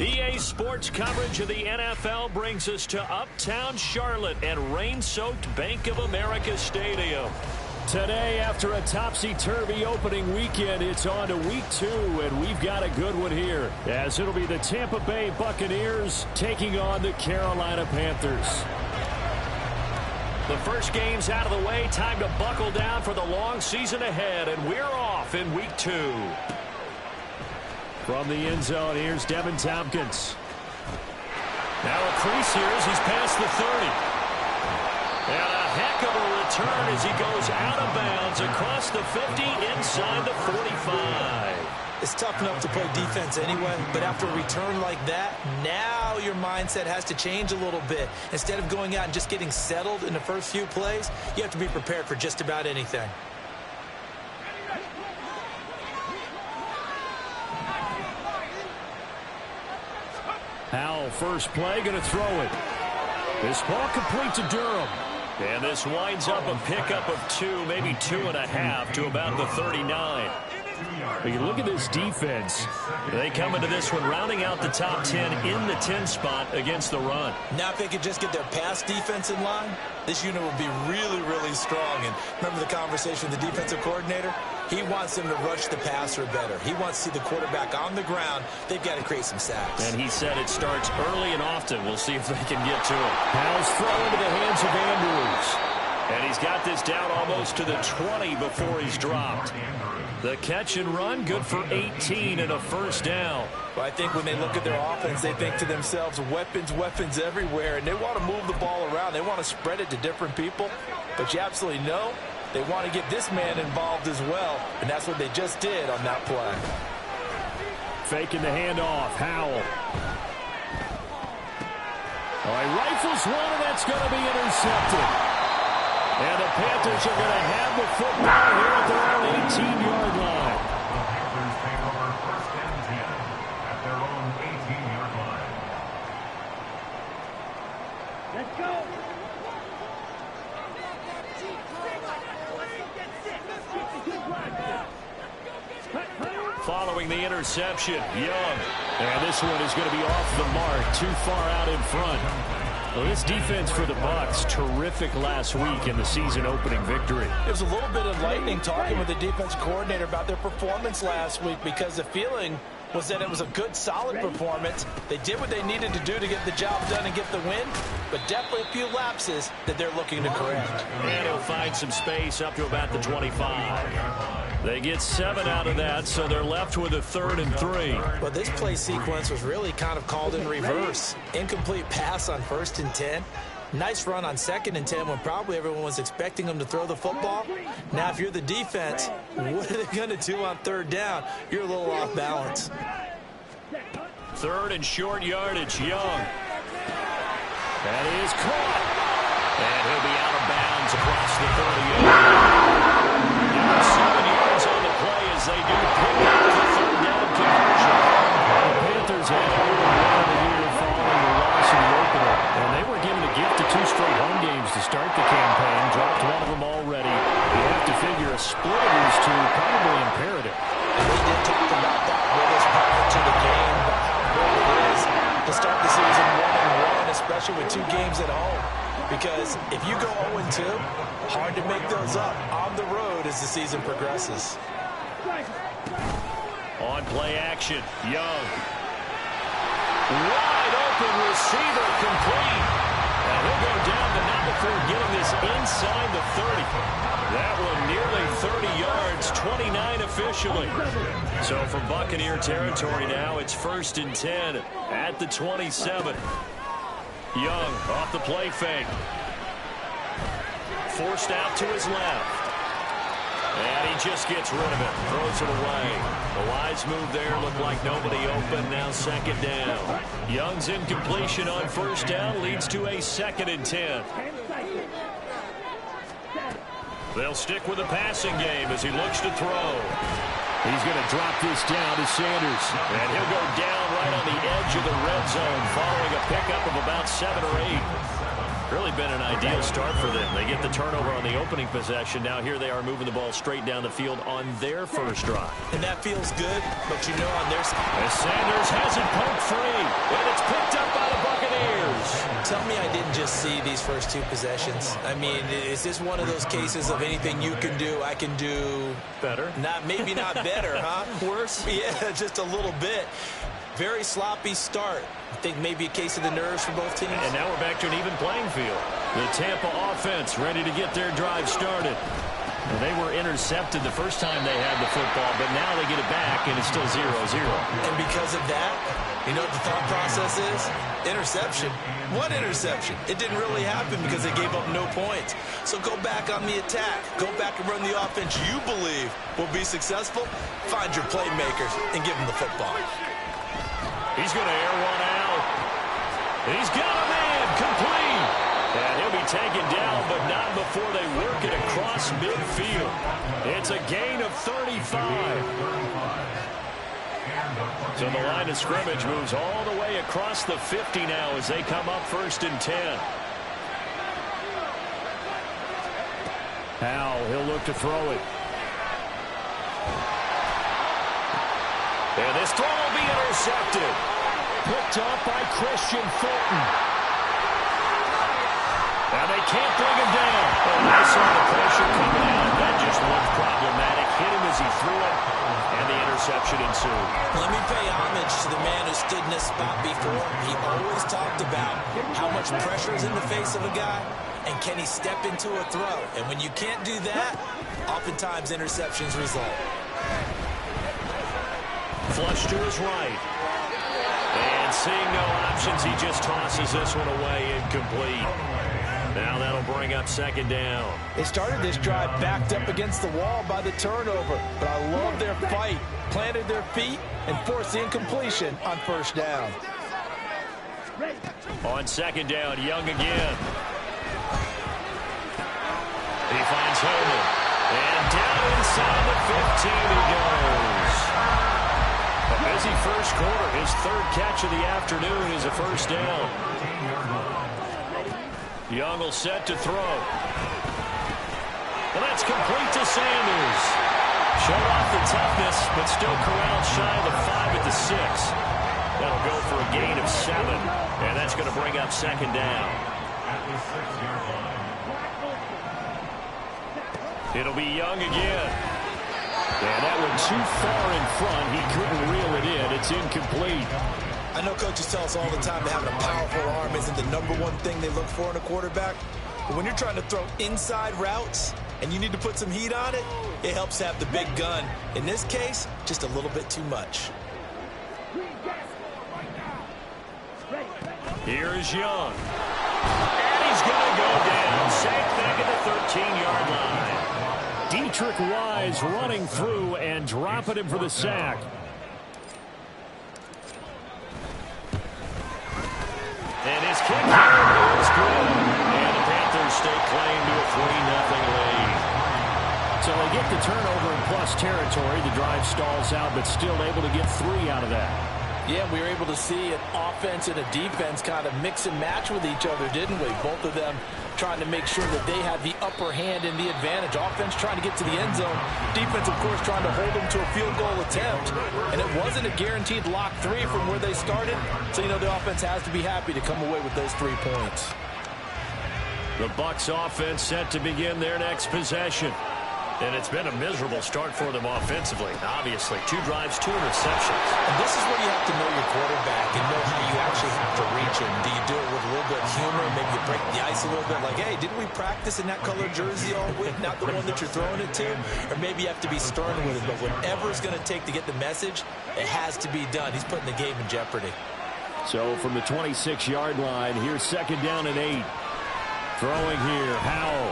EA Sports coverage of the NFL brings us to Uptown Charlotte at rain-soaked Bank of America Stadium. Today, after a topsy-turvy opening weekend, it's on to week 2, and we've got a good one here, as it'll be the Tampa Bay Buccaneers taking on the Carolina Panthers. The first game's out of the way. Time to buckle down for the long season ahead, and we're off in week 2. From the end zone, here's Devin Tompkins. Now a crease here as he's past the 30. And a heck of a return as he goes out of bounds across the 50 inside the 45. It's tough enough to play defense anyway, but after a return like that, now your mindset has to change a little bit. Instead of going out and just getting settled in the first few plays, you have to be prepared for just about anything. Howell, first play, going to throw it. This ball complete to Durham. And this winds up a pickup of 2, maybe 2.5 to about the 39. But you look at this defense. They come into this one rounding out the top 10 in the 10 spot against the run. Now if they could just get their pass defense in line, this unit will be really, really strong. And remember the conversation with the defensive coordinator? He wants them to rush the passer better. He wants to see the quarterback on the ground. They've got to create some sacks. And he said it starts early and often. We'll see if they can get to it. Howell's throw into the hands of Andrews. And he's got this down almost to the 20 before he's dropped. The catch and run, good for 18 and a first down. Well, I think when they look at their offense, they think to themselves, weapons, weapons everywhere. And they want to move the ball around. They want to spread it to different people. But you absolutely know they want to get this man involved as well. And that's what they just did on that play. Faking the handoff, Howell. All right, rifles one, and that's going to be intercepted. And the Panthers are going to have the football here at their own 18-yard line. Panthers take over first and 10 at their own 18-yard line. Let's go. Following the interception, Young. And this one is going to be off the mark, too far out in front. Well, this defense for the Bucs, terrific last week in the season-opening victory. There's a little bit of lightning talking with the defense coordinator about their performance last week because the feeling was that it was a good, solid performance. They did what they needed to do to get the job done and get the win, but definitely a few lapses that they're looking to correct. And he'll find some space up to about the 25. They get 7 out of that, so they're left with a 3rd and 3. But this play sequence was really kind of called in reverse. Incomplete pass on 1st and 10. Nice run on 2nd and 10 when probably everyone was expecting them to throw the football. Now, if you're the defense, what are they going to do on 3rd down? You're a little off balance. 3rd and short yardage, Young. That is caught. And he'll be out of bounds across the 38. 7 yards on the play as they do pick up the 3rd down conversion. The Panthers had a little run here following the loss in the opener. And they were given a gift of 2 straight home games to start the campaign. Dropped one of them already. You have to figure a split of these two probably imperative. And we did talk about that with us prior to the game, about how important it is to start the season 1-1, especially with 2 games at home. Because if you go 0-2, hard to make those up on the road as the season progresses. On play action, Young. Wide open receiver complete. And he'll go down, but not before getting this inside the 30. That one nearly 30 yards, 29 officially. So from Buccaneer territory now, it's 1st and 10 at the 27. Young off the play fake. Forced out to his left. And he just gets rid of it. Throws it away. The wise move there. Looked like nobody open. Now 2nd down. Young's incompletion on 1st down leads to a 2nd and 10. They'll stick with the passing game as he looks to throw. He's going to drop this down to Sanders. And he'll go down right on the edge of the red zone following a pickup of about 7 or 8. Really been an ideal start for them. They get the turnover on the opening possession. Now here they are moving the ball straight down the field on their first drive. And that feels good, but you know on their side. As Sanders has it poked free, and it's picked up by the Buccaneers. Tell me I didn't just see these first two possessions. I mean, is this one of those cases of anything you can do, I can do better? Maybe not better, huh? Worse? Yeah, just a little bit. Very sloppy start. I think maybe a case of the nerves for both teams. And now we're back to an even playing field. The Tampa offense ready to get their drive started. Well, they were intercepted the first time they had the football, but now they get it back, and it's still 0-0. And because of that, you know what the thought process is? Interception. What interception? It didn't really happen because they gave up no points. So go back on the attack. Go back and run the offense you believe will be successful. Find your playmakers and give them the football. He's going to air one out. He's got a man complete. And he'll be taken down, but not before they work it across midfield. It's a gain of 35. So the line of scrimmage moves all the way across the 50 now as they come up 1st and 10. Howell, he'll look to throw it. And this throw will be intercepted. Picked up by Christian Fulton. And they can't bring him down. Oh, I saw the pressure coming out. That just looked problematic. Hit him as he threw it, and the interception ensued. Let me pay homage to the man who stood in this spot before. He always talked about how much pressure is in the face of a guy, and can he step into a throw. And when you can't do that, oftentimes interceptions result. Flush to his right. And seeing no options, he just tosses this one away, incomplete. Now that'll bring up 2nd down. They started this drive backed up against the wall by the turnover, but I love their fight. Planted their feet and forced the incompletion on 1st down. On 2nd down, Young again. He finds Holman. And down inside the 15 he goes. A busy first quarter. His 3rd catch of the afternoon is a 1st down. Young will set to throw. Well, that's complete to Sanders. Showed off the toughness, but still corralled shy of the 5 at the 6. That'll go for a gain of 7, and that's going to bring up 2nd down. It'll be Young again. And that one too far in front. He couldn't reel it in. It's incomplete. I know coaches tell us all the time that having a powerful arm isn't the #1 thing they look for in a quarterback. But when you're trying to throw inside routes and you need to put some heat on it, it helps have the big gun. In this case, just a little bit too much. Here is Young. And he's going to go down. Sacked back at the 13-yard line. Dietrich Wise running through and dropping him for the sack. And his kick here is good. And the Panthers stake claim to a 3-0 lead. So they get the turnover in plus territory. The drive stalls out, but still able to get 3 out of that. Yeah, we were able to see an offense and a defense kind of mix and match with each other, didn't we? Both of them trying to make sure that they had the upper hand and the advantage. Offense trying to get to the end zone. Defense, of course, trying to hold them to a field goal attempt. And it wasn't a guaranteed lock 3 from where they started. So, you know, the offense has to be happy to come away with those 3 points. The Bucs offense set to begin their next possession. And it's been a miserable start for them offensively. Obviously, 2 drives, 2 interceptions. And this is where you have to know your quarterback and know how you actually have to reach him. Do you do it with a little bit of humor? Maybe you break the ice a little bit like, hey, didn't we practice in that color jersey all week? Not the one that you're throwing it to? Or maybe you have to be stern with it. But whatever it's going to take to get the message, it has to be done. He's putting the game in jeopardy. So from the 26-yard line, here's 2nd down and 8. Throwing here, Howell.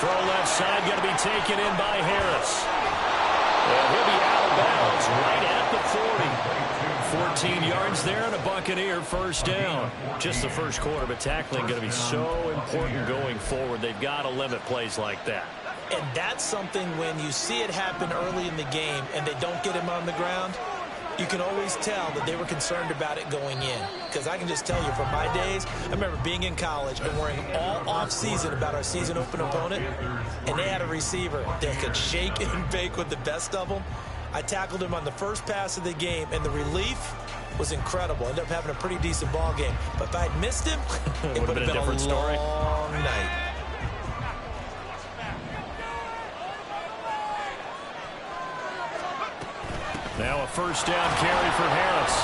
Throw left side, going to be taken in by Harris. And he'll be out of bounds right at the 40. 14 yards there and a Buccaneer 1st down. Just the first quarter, but tackling going to be so important going forward. They've got to limit plays like that. And that's something when you see it happen early in the game and they don't get him on the ground, you can always tell that they were concerned about it going in. Because I can just tell you from my days, I remember being in college and worrying all off-season about our season open opponent, and they had a receiver that could shake and bake with the best of them. I tackled him on the first pass of the game, and the relief was incredible. Ended up having a pretty decent ball game. But if I'd missed him, it would have been a different story. Long night. Now a first down carry for Harris.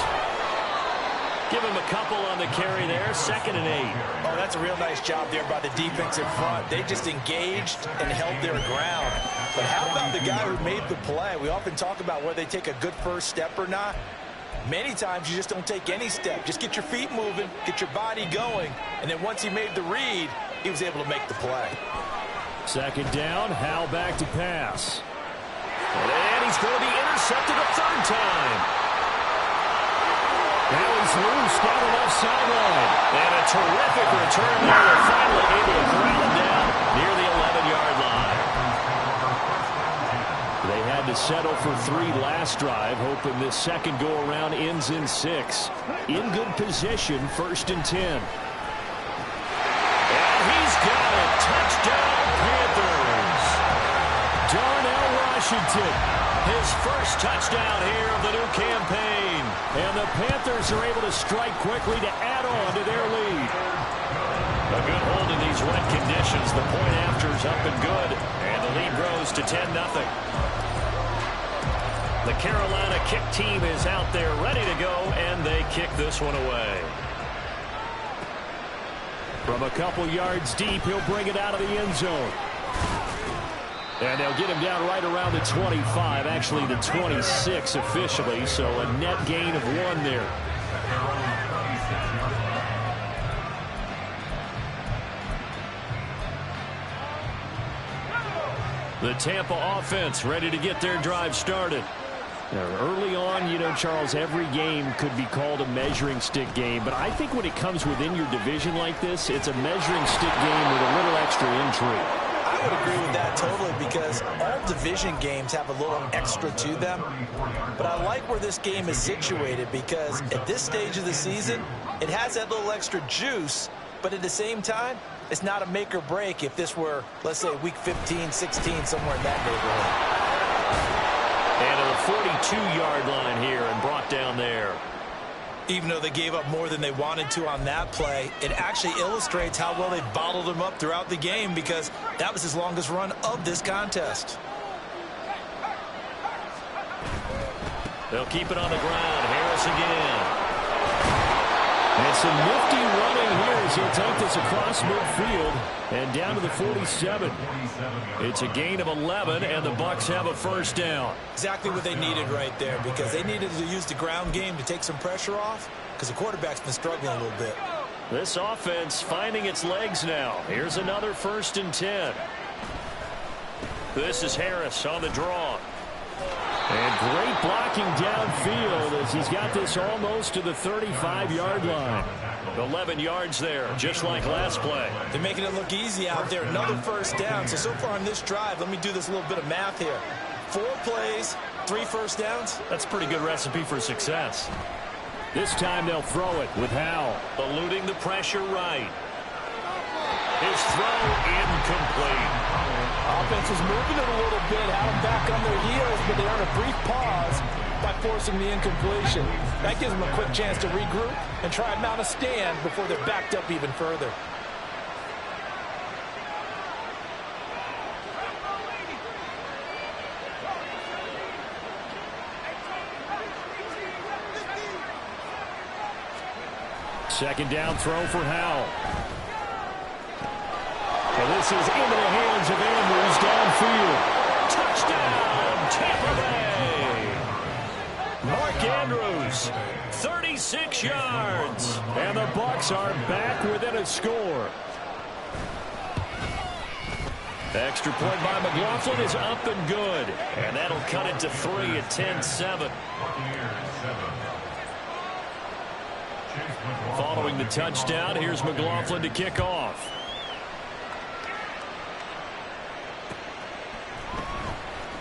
Give him a couple on the carry there. 2nd and 8. Oh, that's a real nice job there by the defense in front. They just engaged and held their ground. But how about the guy who made the play? We often talk about whether they take a good first step or not. Many times you just don't take any step. Just get your feet moving, get your body going, and then once he made the read, he was able to make the play. 2nd down, Howell back to pass. And he's going to be intercepted a 3rd time. Now he's loose down the left sideline. And a terrific return there. They're finally able to ground him down near the 11-yard line. They had to settle for 3 last drive, hoping this second go-around ends in 6. In good position, 1st and 10. And he's got it. Touchdown, Panthers. Darnell Washington, his first touchdown here of the new campaign. And the Panthers are able to strike quickly to add on to their lead. A good hold in these wet conditions. The point after's up and good. And the lead grows to 10-0. The Carolina kick team is out there ready to go, and they kick this one away. From a couple yards deep, he'll bring it out of the end zone. And they'll get him down right around the 25, actually the 26 officially, so a net gain of 1 there. The Tampa offense ready to get their drive started. Now, early on, you know, Charles, every game could be called a measuring stick game, but I think when it comes within your division like this, it's a measuring stick game with a little extra intrigue. I would agree with that totally, because all division games have a little extra to them. But I like where this game is situated, because at this stage of the season, it has that little extra juice, but at the same time, it's not a make or break if this were, let's say, week 15, 16, somewhere in that neighborhood. And to the 42-yard line here and brought down there. Even though they gave up more than they wanted to on that play, it actually illustrates how well they bottled him up throughout the game, because that was his longest run of this contest. They'll keep it on the ground. Harris again. And some nifty running here as he'll take this across midfield and down to the 47. It's a gain of 11, and the Bucs have a first down. Exactly what they needed right there, because they needed to use the ground game to take some pressure off, because the quarterback's been struggling a little bit. This offense finding its legs now. Here's another 1st and 10. This is Harris on the draw. And great blocking downfield as he's got this almost to the 35-yard line. 11 yards there, just like last play. They're making it look easy out there. Another first down. So far on this drive, let me do this little bit of math here. 4 plays, 3 first downs. That's a pretty good recipe for success. This time they'll throw it with Howell. Eluding the pressure right. His throw incomplete. Offense is moving it a little bit, had them back on their heels, but they earn a brief pause by forcing the incompletion. That gives them a quick chance to regroup and try and mount a stand before they're backed up even further. Second down throw for Howell. And this is into the hands of Andrews downfield. Touchdown, Tampa Bay. Mark Andrews, 36 yards. And the Bucs are back within a score. Extra point by McLaughlin is up and good. And that'll cut it to 3 at 10-7. Following the touchdown, here's McLaughlin to kick off.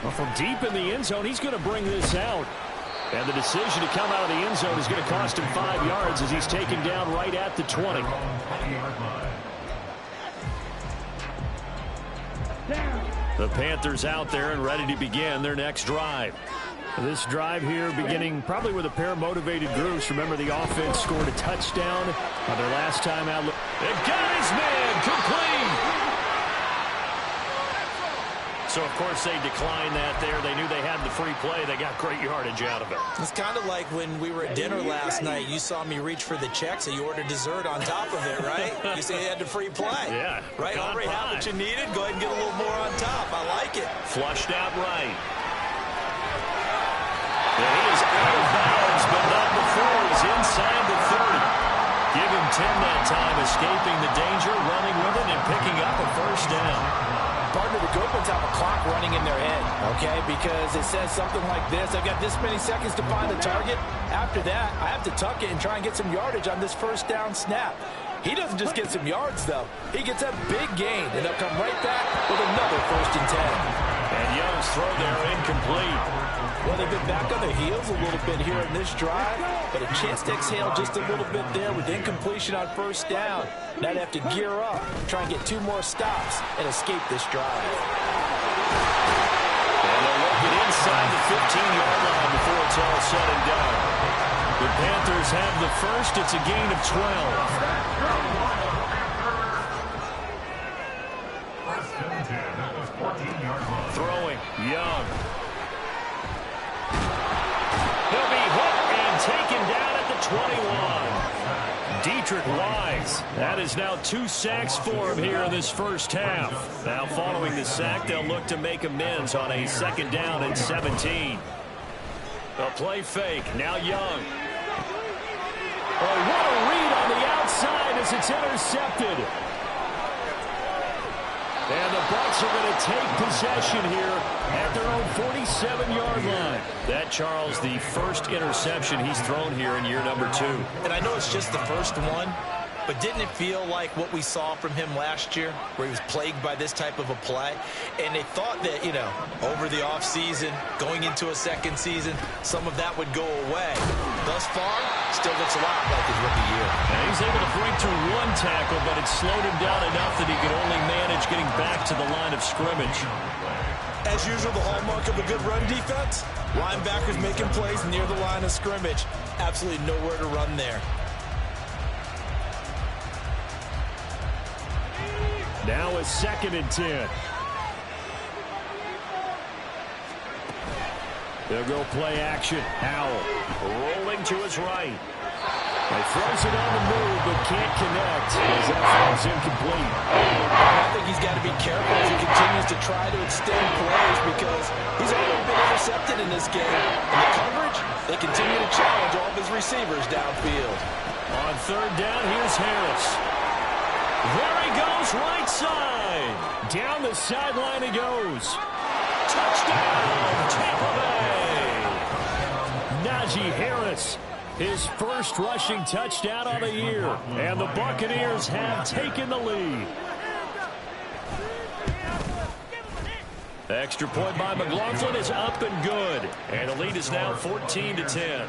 Well, from deep in the end zone, he's going to bring this out. And the decision to come out of the end zone is going to cost him 5 yards as he's taken down right at the 20. The Panthers out there and ready to begin their next drive. This drive here beginning probably with a pair of motivated groups. Remember, the offense scored a touchdown on their last time out. They've got his man complete. So, of course, they declined that there. They knew they had the free play. They got great yardage out of it. It's kind of like when we were at dinner last night. You saw me reach for the check, so you ordered dessert on top of it, right? You say you had the free play. Yeah. Right? Already had what you needed. Go ahead and get a little more on top. I like it. Flushed out right. And he is out of bounds, but not before he's inside the 30. Give him 10 that time, escaping the danger, running with it, and picking up a first down. Partner, the good ones have a clock running in their head, okay? Because it says something like this. I've got this many seconds to find the target. After that, I have to tuck it and try and get some yardage on this first down snap. He doesn't just get some yards, though. He gets a big gain, and they'll come right back with another 1st and 10. And Young's throw there incomplete. Well, they've been back on their heels a little bit here in this drive, but a chance to exhale just a little bit there with incompletion on 1st down. Now they have to gear up, try and get 2 more stops, and escape this drive. And they'll work it inside the 15-yard line before it's all said and done. The Panthers have the first. It's a gain of 12. Throwing, Young. He'll be hit and taken down at the 21. Dietrich Wise. That is now 2 sacks for him here in this first half. Now following the sack, they'll look to make amends on a 2nd down and 17. A play fake. Now Young. Oh, what a read on the outside as it's intercepted. And the Bucs are going to take possession here at their own 47-yard line. That, Charles, the first interception he's thrown here in year number 2. And I know it's just the first one, but didn't it feel like what we saw from him last year, where he was plagued by this type of a play? And they thought that, you know, over the offseason, going into a 2nd season, some of that would go away. Thus far, still looks a lot like his rookie year. And he's able to break through 1 tackle, but it slowed him down enough that he could only manage getting back to the line of scrimmage. As usual, the hallmark of a good run defense, linebackers making plays near the line of scrimmage. Absolutely nowhere to run there. Now a 2nd and 10. They'll go play action. Howell rolling to his right. He throws it on the move but can't connect as that falls incomplete. I think he's got to be careful as he continues to try to extend plays because he's already been intercepted in this game. And the coverage, they continue to challenge all of his receivers downfield. On 3rd down, here's Harris. There he goes, right side. Down the sideline he goes. Touchdown, Tampa Bay. Najee Harris, his first rushing touchdown of the year. And the Buccaneers have taken the lead. Extra point by McLaughlin is up and good. And the lead is now 14-10.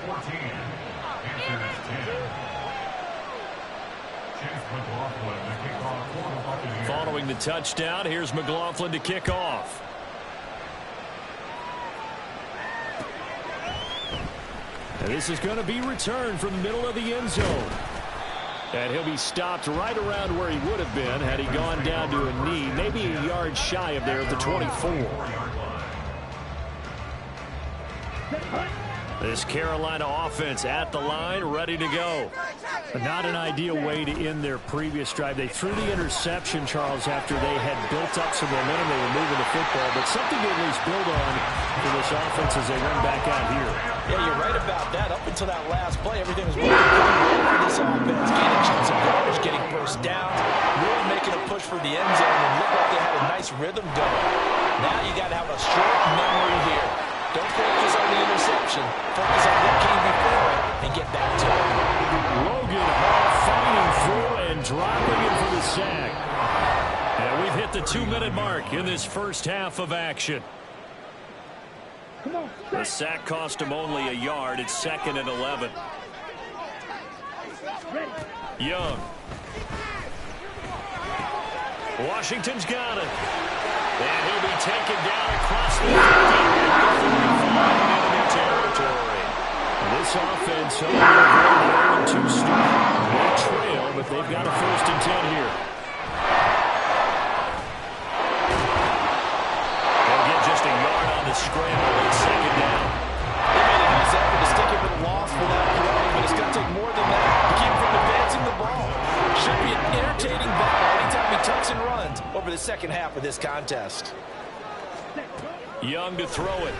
Following the touchdown, here's McLaughlin to kick off. And this is going to be returned from the middle of the end zone. And he'll be stopped right around where he would have been had he gone down to a knee, maybe a yard shy of there at the 24. This Carolina offense at the line, ready to go. Not an ideal way to end their previous drive. They threw the interception, Charles, after they had built up some momentum. They were moving the football, but something to at least build on for this offense as they run back out here. Yeah, you're right about that. Up until that last play, everything was working pretty well for this offense. Gaining chance of yardage, getting first down, really making a push for the end zone, and looked like they had a nice rhythm going. Now you got to have a short memory here. Don't focus on the interception. Focus on what came before it and get back to it. Logan Hall fighting through and dropping in for the sack. And we've hit the 2-minute mark in this first half of action. The sack cost him only a yard. It's 2nd and 11. Young. Washington's got it. And he'll be taken down across the 45 enemy territory. This offense only a 1-2 start. They trail, but they've got a 1st and 10 here. They'll get just a yard on the scramble. It's 2nd down. They made a nice effort to stick him with a loss for that play, but it's going to take more than that to keep him from advancing the ball. Should be an entertaining battle anytime he tucks and runs over the second half of this contest. Young to throw it.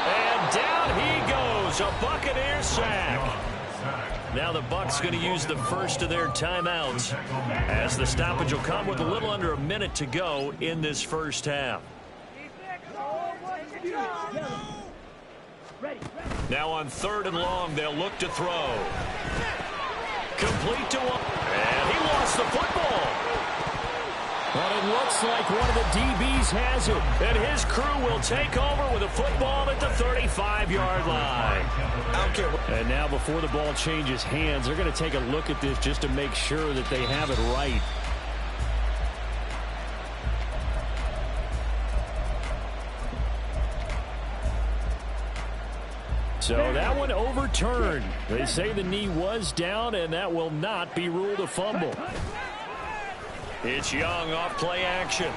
And down he goes. A Buccaneer sack. Now the Bucs going to use the first of their timeouts, as the stoppage will come with a little under a minute to go in this first half. Now on 3rd and long, they'll look to throw. Complete to one. And he lost the football. But it looks like one of the DBs has it. And his crew will take over with a football at the 35-yard line. And now before the ball changes hands, they're going to take a look at this just to make sure that they have it right. So that one overturned. They say the knee was down, and that will not be ruled a fumble. It's Young off play action.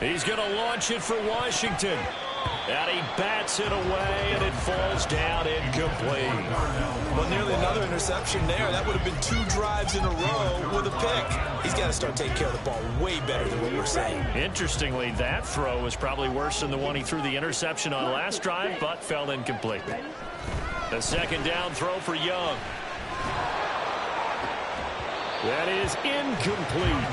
He's going to launch it for Washington. And he bats it away, and it falls down incomplete. Well, nearly another interception there. That would have been 2 drives in a row with a pick. He's got to start taking care of the ball way better than what we're saying. Interestingly, that throw was probably worse than the one he threw the interception on last drive, but fell incomplete. The 2nd down throw for Young. That is incomplete.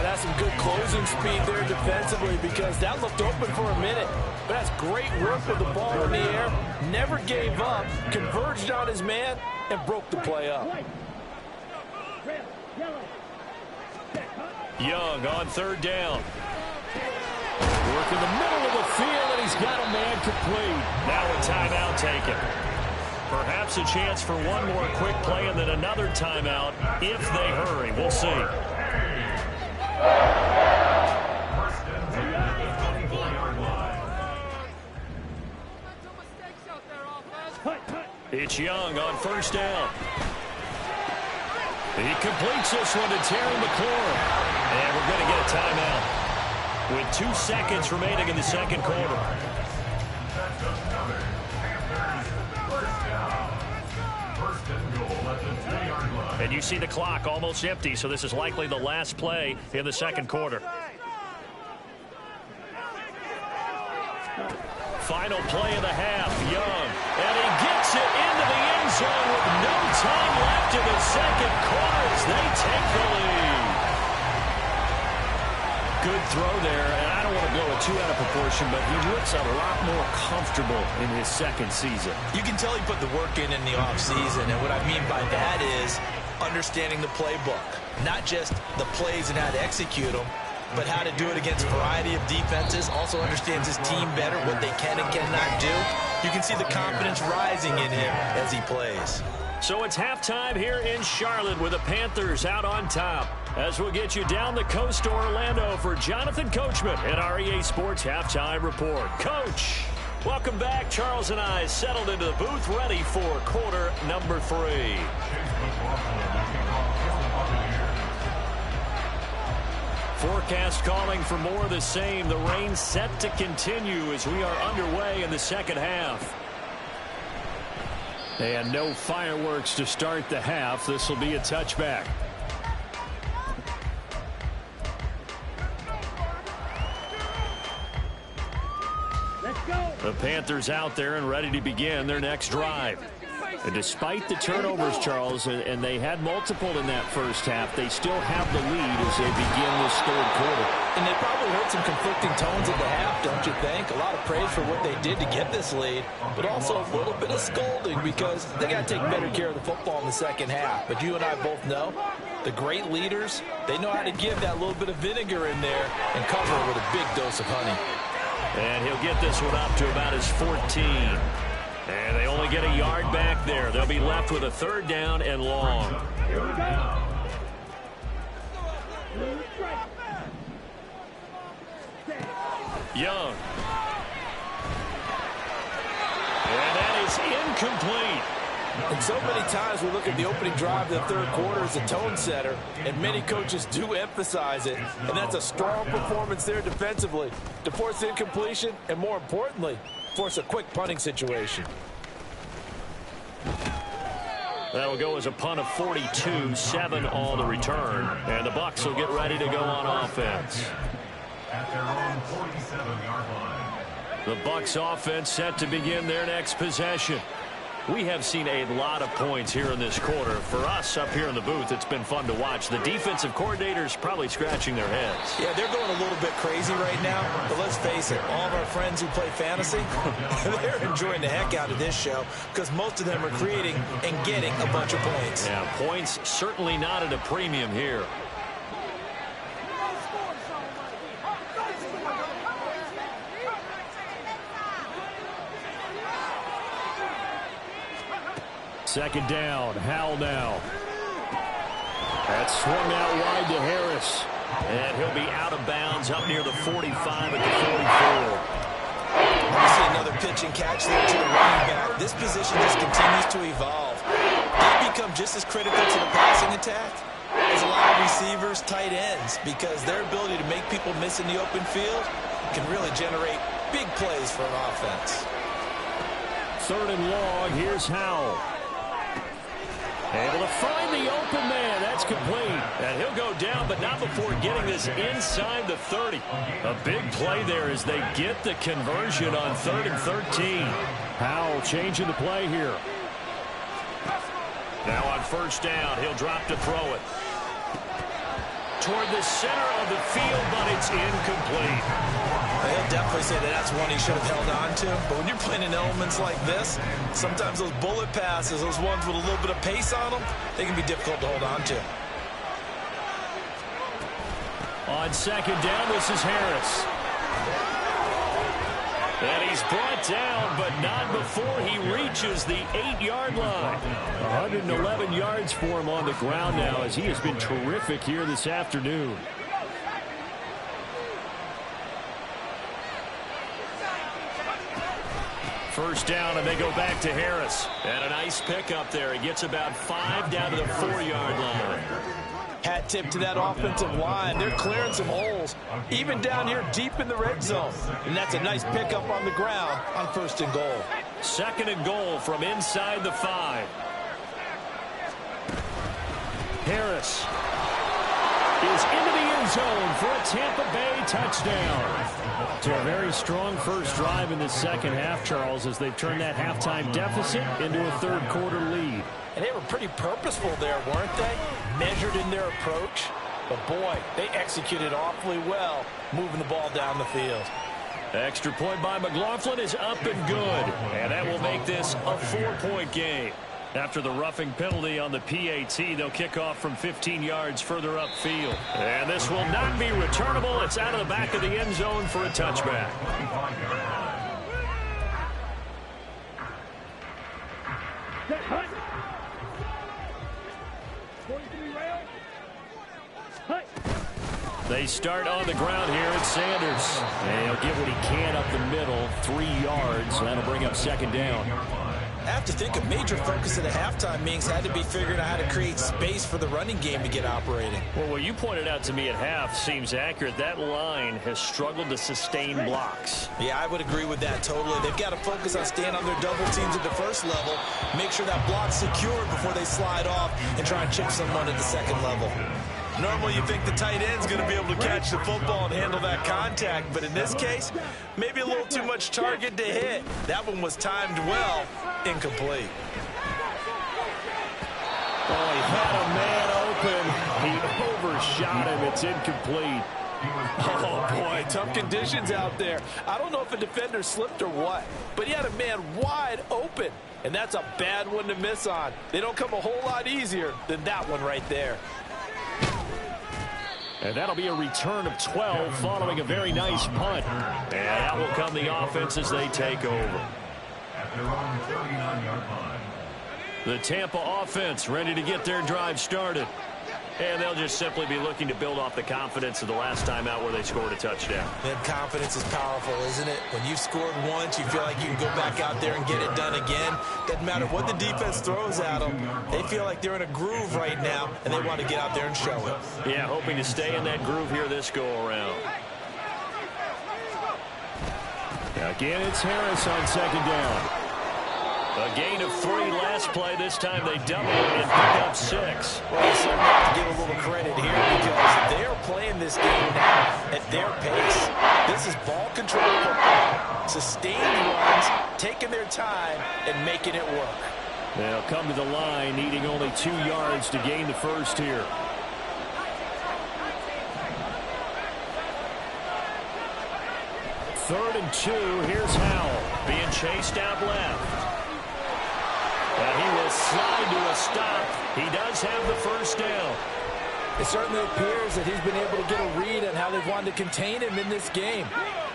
That's some good closing speed there defensively, because that looked open for a minute. But that's great work with the ball in the air. Never gave up, converged on his man, and broke the play up. Young on 3rd down. Work in the middle of the field, and he's got a man complete. Now a timeout taken. Perhaps a chance for one more quick play and then another timeout if they hurry. We'll see. It's Young on 1st down. He completes this one to Terry McLaurin. And we're going to get a timeout with 2 seconds remaining in the 2nd quarter. And you see the clock almost empty, so this is likely the last play in the 2nd quarter. Final play of the half, Young. And he gets it into the end zone with no time left in the 2nd quarter as they take the lead. Good throw there, and I don't want to blow it too out of proportion, but he looks a lot more comfortable in his 2nd season. You can tell he put the work in the offseason, and what I mean by that is understanding the playbook. Not just the plays and how to execute them, but how to do it against a variety of defenses. Also understands his team better, what they can and cannot do. You can see the confidence rising in him as he plays. So it's halftime here in Charlotte with the Panthers out on top. As we'll get you down the coast to Orlando for Jonathan Coachman at our EA Sports Halftime Report. Coach, welcome back. Charles and I settled into the booth ready for quarter number 3. Forecast calling for more of the same. The rain set to continue as we are underway in the 2nd half. And no fireworks to start the half. This will be a touchback. The Panthers out there and ready to begin their next drive. And despite the turnovers, Charles, and they had multiple in that first half, they still have the lead as they begin this 3rd quarter. And they probably heard some conflicting tones at the half, don't you think? A lot of praise for what they did to get this lead, but also a little bit of scolding because they got to take better care of the football in the 2nd half. But you and I both know the great leaders, they know how to give that little bit of vinegar in there and cover it with a big dose of honey. And he'll get this one up to about his 14. And they only get a yard back there. They'll be left with a 3rd down and long. Young. And that is incomplete. And so many times we look at the opening drive of the 3rd quarter as a tone setter, and many coaches do emphasize it. And that's a strong performance there defensively to force incompletion and, more importantly, force a quick punting situation. That'll go as a punt of 42, 7 on the return. And the Bucs will get ready to go on offense. At their own 47-yard line. The Bucs offense set to begin their next possession. We have seen a lot of points here in this quarter. For us up here in the booth, it's been fun to watch. The defensive coordinators probably scratching their heads. Yeah, they're going a little bit crazy right now. But let's face it, all of our friends who play fantasy, they're enjoying the heck out of this show because most of them are creating and getting a bunch of points. Yeah, points certainly not at a premium here. Second down, Howell now. That's swung out wide to Harris. And he'll be out of bounds up near the 45 at the 44. We see another pitch and catch there to the running back. This position just continues to evolve. They become just as critical to the passing attack as a lot of receivers, tight ends, because their ability to make people miss in the open field can really generate big plays for an offense. 3rd and long, here's Howell. Able to find the open man. That's complete. And he'll go down, but not before getting this inside the 30. A big play there as they get the conversion on 3rd and 13. Howell changing the play here. Now on 1st down, he'll drop to throw it. Toward the center of the field, but it's incomplete. He'll definitely say that that's one he should have held on to. But when you're playing in elements like this, sometimes those bullet passes, those ones with a little bit of pace on them, they can be difficult to hold on to. On 2nd down, this is Harris. And he's brought down, but not before he reaches the 8-yard line. 111 yards for him on the ground now as he has been terrific here this afternoon. First down, and they go back to Harris. And a nice pickup there. He gets about 5 down to the 4-yard line. Hat tip to that offensive line. They're clearing some holes, even down here deep in the red zone. And that's a nice pickup on the ground on 1st and goal. 2nd and goal from inside the 5. Harris is into the end zone for a Tampa Bay touchdown. To a very strong first drive in the 2nd half, Charles, as they've turned that halftime deficit into a 3rd quarter lead. And they were pretty purposeful there, weren't they? Measured in their approach. But, boy, they executed awfully well, moving the ball down the field. Extra point by McLaughlin is up and good. And that will make this a 4-point game. After the roughing penalty on the PAT, they'll kick off from 15 yards further upfield. And this will not be returnable. It's out of the back of the end zone for a touchback. They start on the ground here at Sanders. And he'll get what he can up the middle, 3 yards. That'll bring up 2nd down. I have to think a major focus of the halftime meetings had to be figuring out how to create space for the running game to get operating. Well, what you pointed out to me at half seems accurate. That line has struggled to sustain blocks. Yeah, I would agree with that totally. They've got to focus on staying on their double teams at the 1st level, make sure that block's secured before they slide off and try and chip someone at the 2nd level. Normally you think the tight end's going to be able to catch the football and handle that contact, but in this case, maybe a little too much target to hit. That one was timed well, incomplete. Oh, he had a man open. He overshot him. It's incomplete. Oh, boy, tough conditions out there. I don't know if a defender slipped or what, but he had a man wide open, and that's a bad one to miss on. They don't come a whole lot easier than that one right there. And that'll be a return of 12 following a very nice punt. And that will come the offense as they take over. At their own 39-yard line. The Tampa offense ready to get their drive started. And they'll just simply be looking to build off the confidence of the last time out where they scored a touchdown. That confidence is powerful, isn't it? When you've scored once, you feel like you can go back out there and get it done again. Doesn't matter what the defense throws at them. They feel like they're in a groove right now, and they want to get out there and show it. Yeah, hoping to stay in that groove here this go-around. Again, it's Harris on second down. A gain of 3 last play. This time they double and pick up 6. Well, you certainly have to give a little credit here because they're playing this game now at their pace. This is ball control football. Sustained runs, taking their time, and making it work. They'll come to the line, needing only 2 yards to gain the first here. Third and 2. Here's Howell being chased out left. And he will slide to a stop. He does have the first down. It certainly appears that he's been able to get a read on how they've wanted to contain him in this game.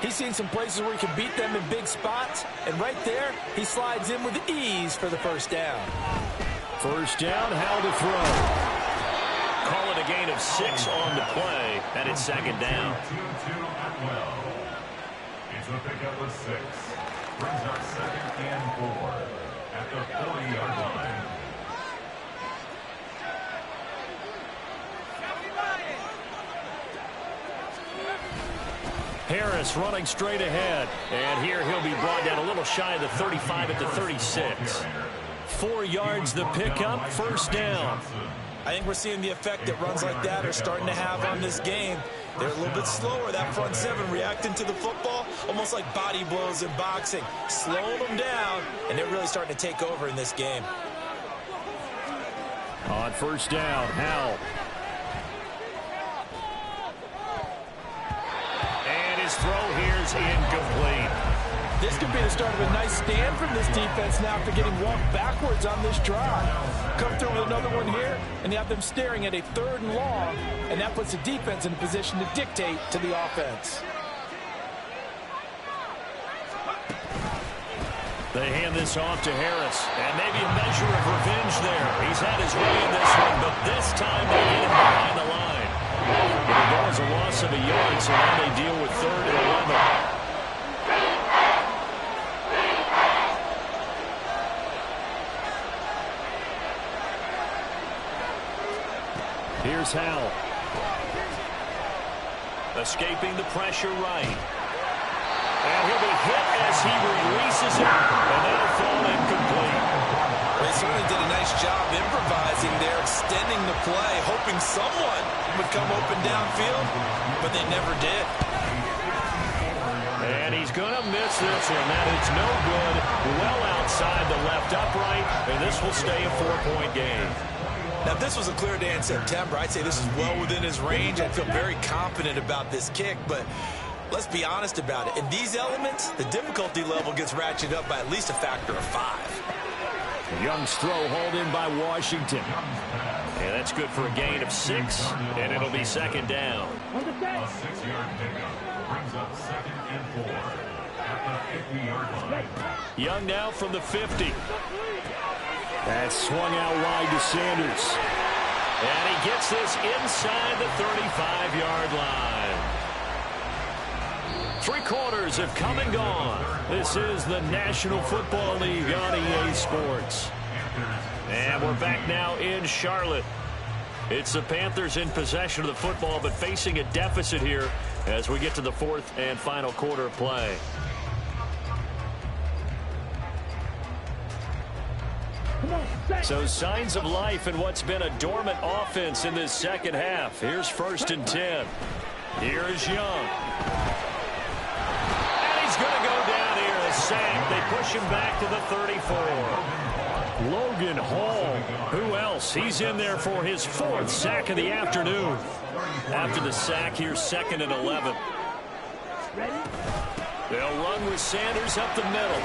He's seen some places where he can beat them in big spots, and right there, he slides in with ease for the first down. First down, Howell to throw. Call it a gain of 6 on the play, and it's second down. 2-2 at well. It's a pickup of 6. Brings up 2nd and 4. At the 40-yard line. Harris running straight ahead. And here he'll be brought down a little shy of the 35 at the 36. 4 yards the pickup, first down. I think we're seeing the effect that runs like that are starting to have on this game. They're a little bit slower, that front 7, reacting to the football, almost like body blows in boxing, slowing them down, and they're really starting to take over in this game. On first down, Howell. And his throw here is incomplete. This could be the start of a nice stand from this defense now after getting walked backwards on this drive. Come through with another one here, and you have them staring at a 3rd and long, and that puts the defense in a position to dictate to the offense. They hand this off to Harris, and maybe a measure of revenge there. He's had his way in this one, but this time they get him behind the line. It was a loss of a yard, so now they deal with 3rd and 11. Here's Howell. Escaping the pressure right. And he'll be hit as he releases it. And that'll fall incomplete. They certainly did a nice job improvising there, extending the play, hoping someone would come open downfield, but they never did. And he's going to miss this one. That is no good. Well outside the left upright, and this will stay a 4-point game. Now, if this was a clear day in September, I'd say this is well within his range. I feel very confident about this kick, but let's be honest about it. In these elements, the difficulty level gets ratcheted up by at least a factor of 5. Young's throw hauled in by Washington. And that's good for a gain of 6, and it'll be second down. A 6-yard pickup brings up 2nd and 4 at the 50-yard line. Young now from the 50. That swung out wide to Sanders. And he gets this inside the 35-yard line. 3 quarters have come and gone. This is the National Football League on EA Sports. And we're back now in Charlotte. It's the Panthers in possession of the football, but facing a deficit here as we get to the 4th and final quarter of play. So signs of life in what's been a dormant offense in this second half. Here's 1st and 10. Here's Young. And he's going to go down here, a sack. They push him back to the 34. Logan Hall. Who else? He's in there for his 4th sack of the afternoon. After the sack, here's 2nd and 11. They'll run with Sanders up the middle.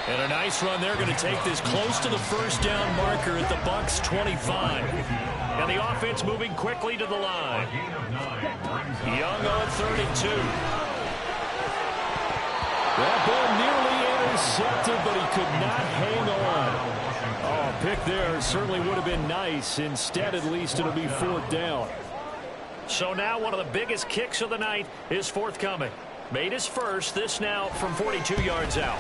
And a nice run. They're going to take this close to the first down marker at the Bucs 25. And the offense moving quickly to the line. Young on 32. That ball nearly intercepted, but he could not hang on. Oh, a pick there certainly would have been nice. Instead, at least, it'll be 4th down. So now one of the biggest kicks of the night is forthcoming. Made his first, this now from 42 yards out.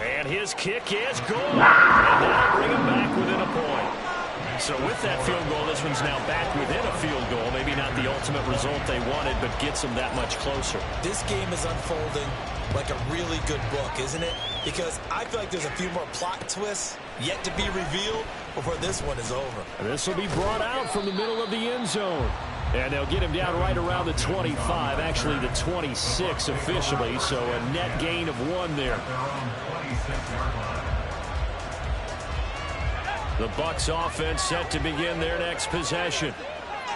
And his kick is good. And that'll bring him back within a point. So with that field goal, this one's now back within a field goal. Maybe not the ultimate result they wanted, but gets them that much closer. This game is unfolding like a really good book, isn't it? Because I feel like there's a few more plot twists yet to be revealed before this one is over. This will be brought out from the middle of the end zone. And they'll get him down right around the 25, actually the 26 officially, so a net gain of 1 there. The Bucs offense set to begin their next possession.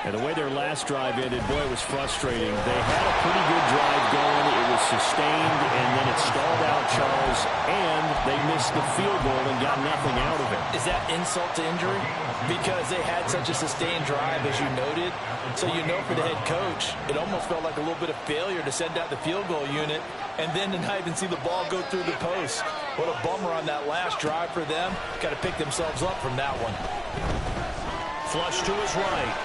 And the way their last drive ended, boy, it was frustrating. They had a pretty good drive going. It was sustained, and then it stalled out, Charles, and they missed the field goal and got nothing out of it. Is that insult to injury? Because they had such a sustained drive, as you noted. So you know for the head coach, it almost felt like a little bit of failure to send out the field goal unit and then to not even see the ball go through the post. What a bummer on that last drive for them. Got to pick themselves up from that one. Flush to his right.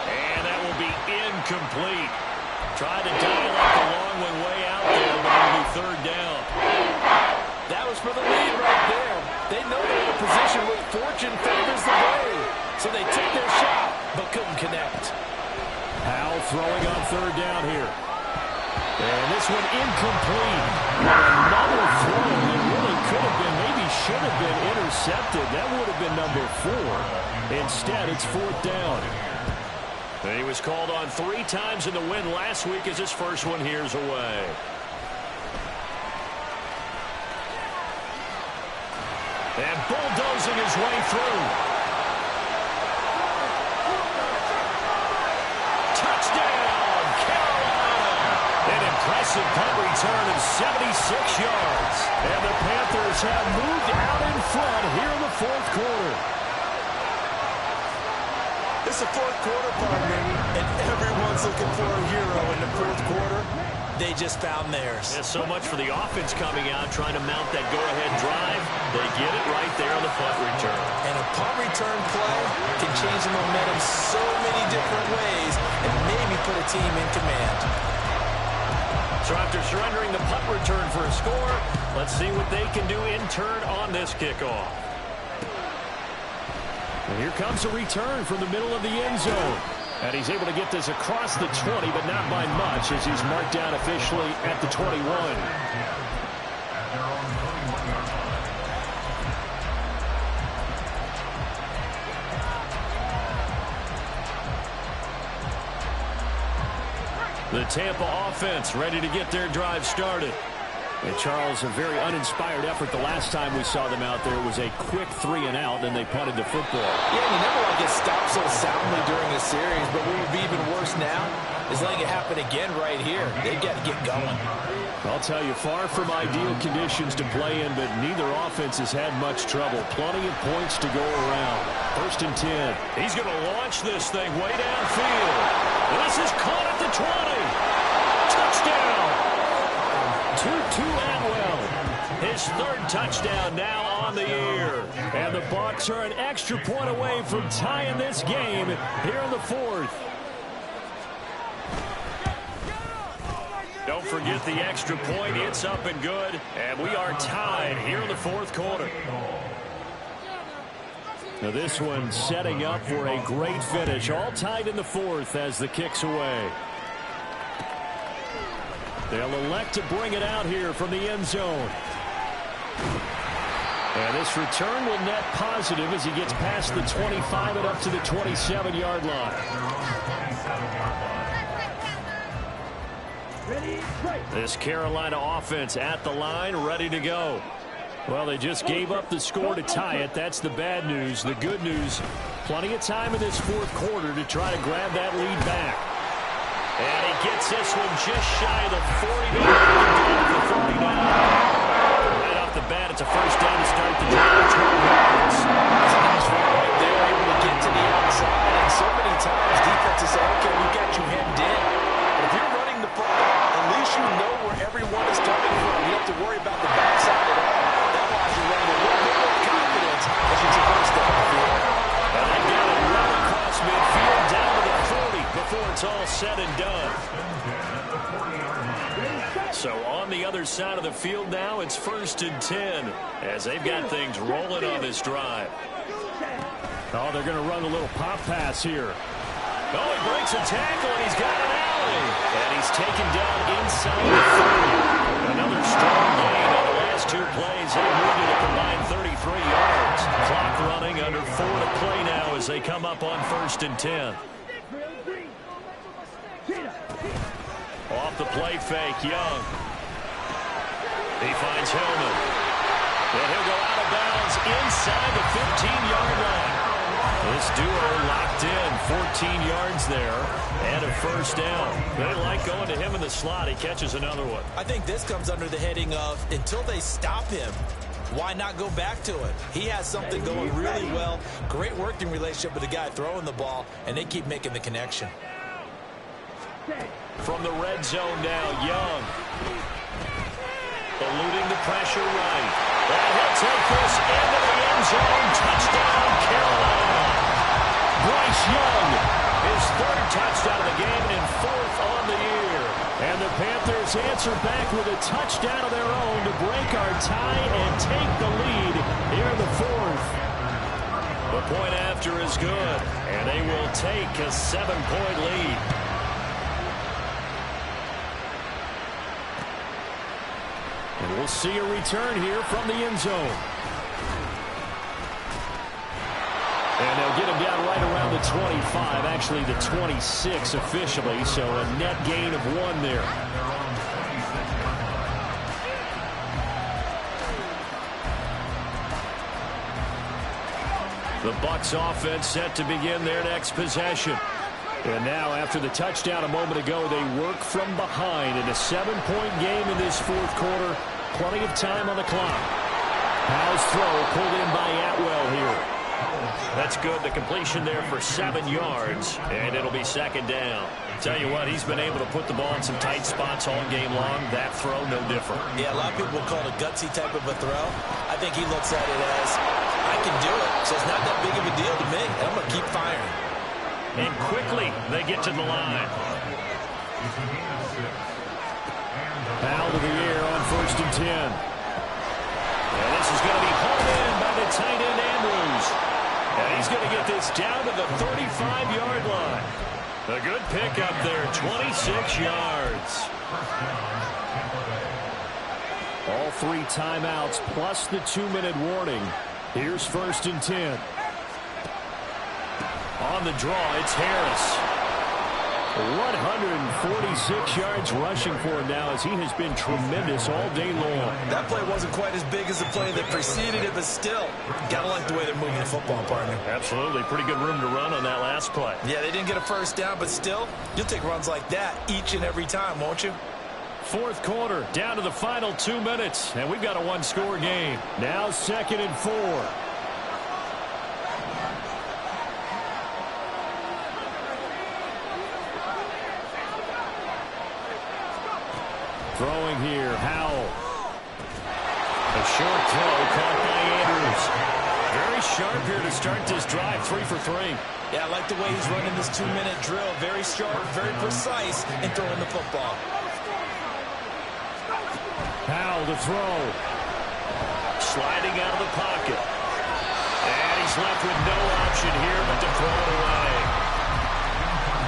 And that will be incomplete. Tried to dial up the long one way out there, but it'll be 3rd down. That was for the lead right there. They know they're in a position where fortune favors the brave. So they took their shot, but couldn't connect. Howell throwing on 3rd down here. And this one incomplete. Another throw that really could have been, maybe should have been intercepted. That would have been number 4. Instead, it's 4th down. And he was called on 3 times in the win last week as his first one here's away. And bulldozing his way through. Touchdown, Carolina! An impressive punt return of 76 yards. And the Panthers have moved out in front here in the 4th quarter. It's the 4th quarter, partner, and everyone's looking for a hero in the 4th quarter. They just found theirs. Yeah, so much for the offense coming out, trying to mount that go-ahead drive. They get it right there on the punt return. And a punt return play can change the momentum so many different ways and maybe put a team in command. So after surrendering the punt return for a score, let's see what they can do in turn on this kickoff. And here comes a return from the middle of the end zone. And he's able to get this across the 20, but not by much, as he's marked down officially at the 21. The Tampa offense ready to get their drive started. And Charles, a very uninspired effort the last time we saw them out there. It was a quick 3 and out, then they punted the football. Yeah, you never want to get stopped so soundly during a series, but what would be even worse now is letting it happen again right here. They've got to get going. I'll tell you, far from ideal conditions to play in, but neither offense has had much trouble. Plenty of points to go around. 1st and 10. He's going to launch this thing way downfield. This is caught at the 20. Touchdown. Tutu Atwell, his 3rd touchdown now on the year. And the Bucs are an extra point away from tying this game here in the 4th. Don't forget the extra point. It's up and good. And we are tied here in the 4th quarter. Now this one setting up for a great finish. All tied in the 4th as the kick's away. They'll elect to bring it out here from the end zone. And this return will net positive as he gets past the 25 and up to the 27-yard line. This Carolina offense at the line, ready to go. Well, they just gave up the score to tie it. That's the bad news. The good news, plenty of time in this 4th quarter to try to grab that lead back. And he gets this one just shy of the 40. Right off the bat, it's a 1st down to start the drive. times defenses say, okay, we got you hemmed in. But if you're running the football, at least you know where everyone is coming from. You don't have to worry about the backside at all. That allows you running a little bit more confidence as you traverse down the field. And they got it well across midfield down to the 40 before it's all said and done. So on the other side of the field now, it's 1st and 10 as they've got things rolling on this drive. Oh, they're going to run a little pop pass here. Oh, he breaks a tackle, and he's got an alley. And he's taken down inside the 30. Another strong gain on the last 2 plays. They moved it a combined 33 yards. Clock running under 4 to play now as they come up on 1st and 10. Off the play fake, Young. He finds Hillman. And he'll go out of bounds inside the 15-yard line. This duo locked in, 14 yards there, and a 1st down. They like going to him in the slot. He catches another one. I think this comes under the heading of, until they stop him, why not go back to it? He has something going really well. Great working relationship with the guy throwing the ball, and they keep making the connection. From the red zone now, Young. Eluding the pressure right. And he'll take this into the end zone. Touchdown, Carolina. Bryce Young, his 3rd touchdown of the game and 4th on the year. And the Panthers answer back with a touchdown of their own to break our tie and take the lead here in the 4th. The point after is good, and they will take a 7-point lead. And we'll see a return here from the end zone. And they'll get him down right around the 25, actually the 26 officially, so a net gain of 1 there. The Bucs offense set to begin their next possession. And now, after the touchdown a moment ago, they work from behind in a 7-point game in this 4th quarter. Plenty of time on the clock. Powell's throw pulled in by Atwell here. That's good. The completion there for 7 yards, and it'll be 2nd down. Tell you what, he's been able to put the ball in some tight spots all game long. That throw, no different. Yeah, a lot of people will call it a gutsy type of a throw. I think he looks at it as, I can do it, so it's not that big of a deal to me, and I'm going to keep firing. And quickly, they get to the line. Foul to the air on 1st and 10. And this is going to be hauled in by the tight end, Andrews. And he's going to get this down to the 35-yard line. A good pickup there, 26 yards. All 3 timeouts plus the 2-minute warning. Here's 1st and 10. On the draw, it's Harris. 146 yards rushing for him now as he has been tremendous all day long. That play wasn't quite as big as the play that preceded it, but still, gotta like the way they're moving the football, partner. Absolutely. Pretty good room to run on that last play. Yeah, they didn't get a 1st down, but still, you'll take runs like that each and every time, won't you? 4th quarter, down to the final 2 minutes, and we've got a 1-score game. Now 2nd and 4. Throwing here, Howell. A short throw caught by Andrews. Very sharp here to start this drive, 3 for 3. Yeah, I like the way he's running this 2-minute drill. Very sharp, very precise in throwing the football. Howell to throw. Sliding out of the pocket. And he's left with no option here but to throw it away.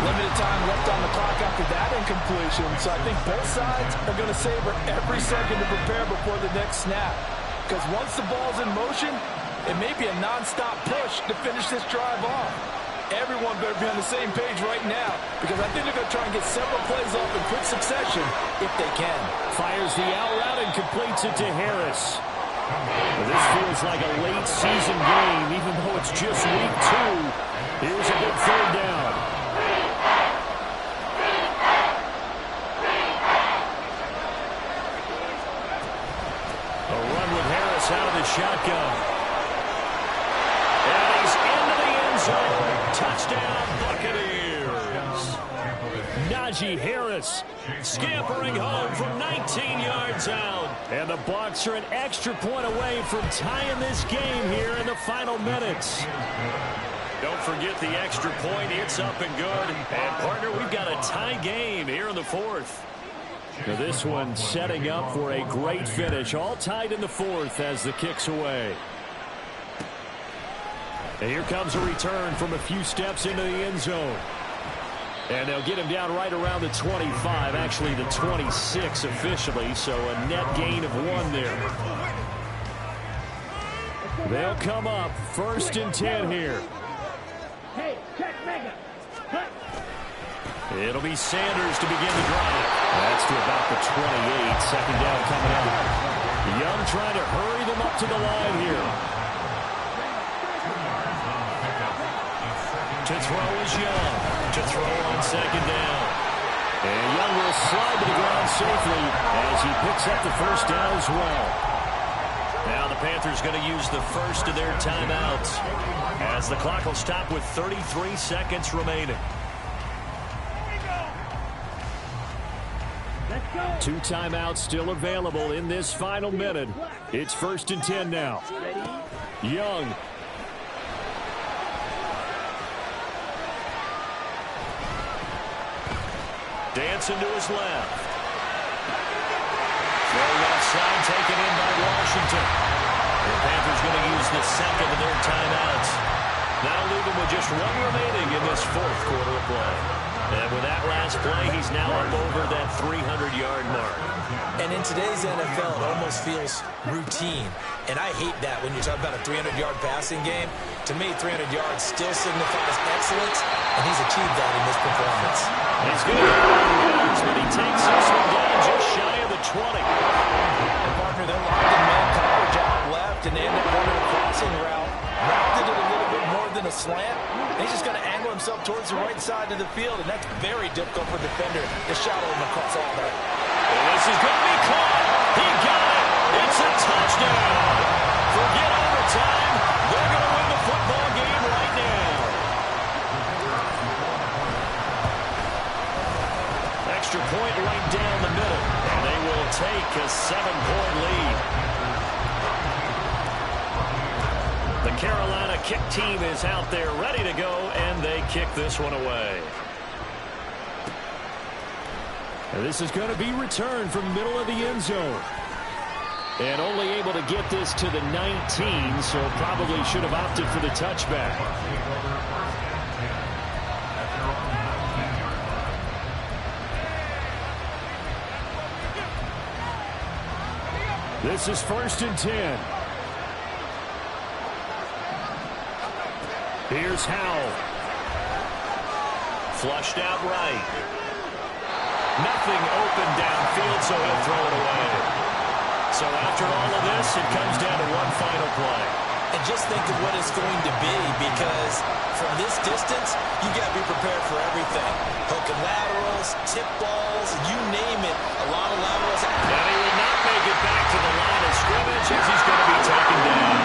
Limited time left on the clock after that incompletion, so I think both sides are going to savor every second to prepare before the next snap. Because once the ball's in motion, it may be a non-stop push to finish this drive off. Everyone better be on the same page right now, because I think they're going to try and get several plays off in quick succession if they can. Fires the out route and completes it to Harris. Well, this feels like a late season game, even though it's just week 2. Here's a big 3rd down. A run with Harris out of the shotgun. And he's into the end zone. Touchdown, Buccaneers. Najee Harris scampering home from 19 yards out. And the Bucs are an extra point away from tying this game here in the final minutes. Don't forget the extra point. It's up and good. And, partner, we've got a tie game here in the fourth. Now this one setting up for a great finish. All tied in the fourth as the kick's away. And here comes a return from a few steps into the end zone. And they'll get him down right around the 25, actually the 26 officially, so a net gain of 1 there. They'll come up 1st and 10 here. It'll be Sanders to begin the drive. That's to about the 28, 2nd down coming up. Young trying to hurry them up to the line here. To throw is Young. To throw on 2nd down. And Young will slide to the ground safely as he picks up the 1st down as well. Now the Panthers going to use the first of their timeouts as the clock will stop with 33 seconds remaining. 2 timeouts still available in this final minute. It's 1st and 10 now. Young. Dancing to his left. Throw left side taken in by Washington. The Panthers going to use the 2nd of their timeouts. That'll leave them with just 1 remaining in this 4th quarter of play. And with that last play, he's now up over that 300-yard mark. And in today's NFL, it almost feels routine. And I hate that when you're talking about a 300-yard passing game. To me, 300 yards still signifies excellence, and he's achieved that in this performance. He's going to go yards, but he takes this one down just shy of the 20. And, partner, they're locked in man coverage out left, and they end up running a crossing route. Rounded it a little bit more than a slant. He's just going to angle himself towards the right side of the field, and that's very difficult for a defender to shadow him across all that. And this is going to be caught. He got it. It's a touchdown. Forget overtime. They're going to win the football game right now. Extra point right down the middle, and they will take a 7-point lead. The Carolina kick team is out there ready to go, and they kick this one away. And this is going to be returned from the middle of the end zone. And only able to get this to the 19, so probably should have opted for the touchback. This is 1st and 10. Here's Howell. Flushed out right. Nothing open downfield, so he'll throw it away. So after all of this, it comes down to one final play. And just think of what it's going to be, because from this distance, you got to be prepared for everything. Hook and laterals, tip balls, you name it. A lot of laterals. And he will not make it back to the line of scrimmage as he's going to be taken down.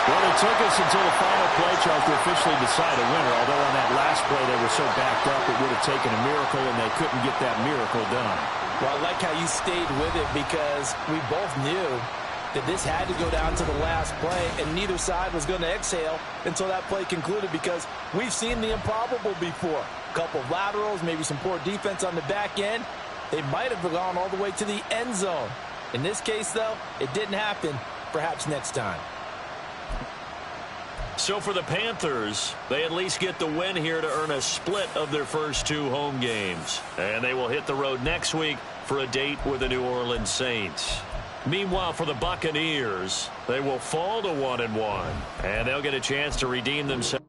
Well, it took us until the final play, Charles, to officially decide a winner. Although on that last play they were so backed up, it would have taken a miracle, and they couldn't get that miracle done. Well, I like how you stayed with it, because we both knew that this had to go down to the last play, and neither side was going to exhale until that play concluded, because we've seen the improbable before. A couple of laterals, maybe some poor defense on the back end. They might have gone all the way to the end zone. In this case, though, it didn't happen. Perhaps next time. So for the Panthers, they at least get the win here to earn a split of their first 2 home games. And they will hit the road next week for a date with the New Orleans Saints. Meanwhile, for the Buccaneers, they will fall to 1-1, and they'll get a chance to redeem themselves.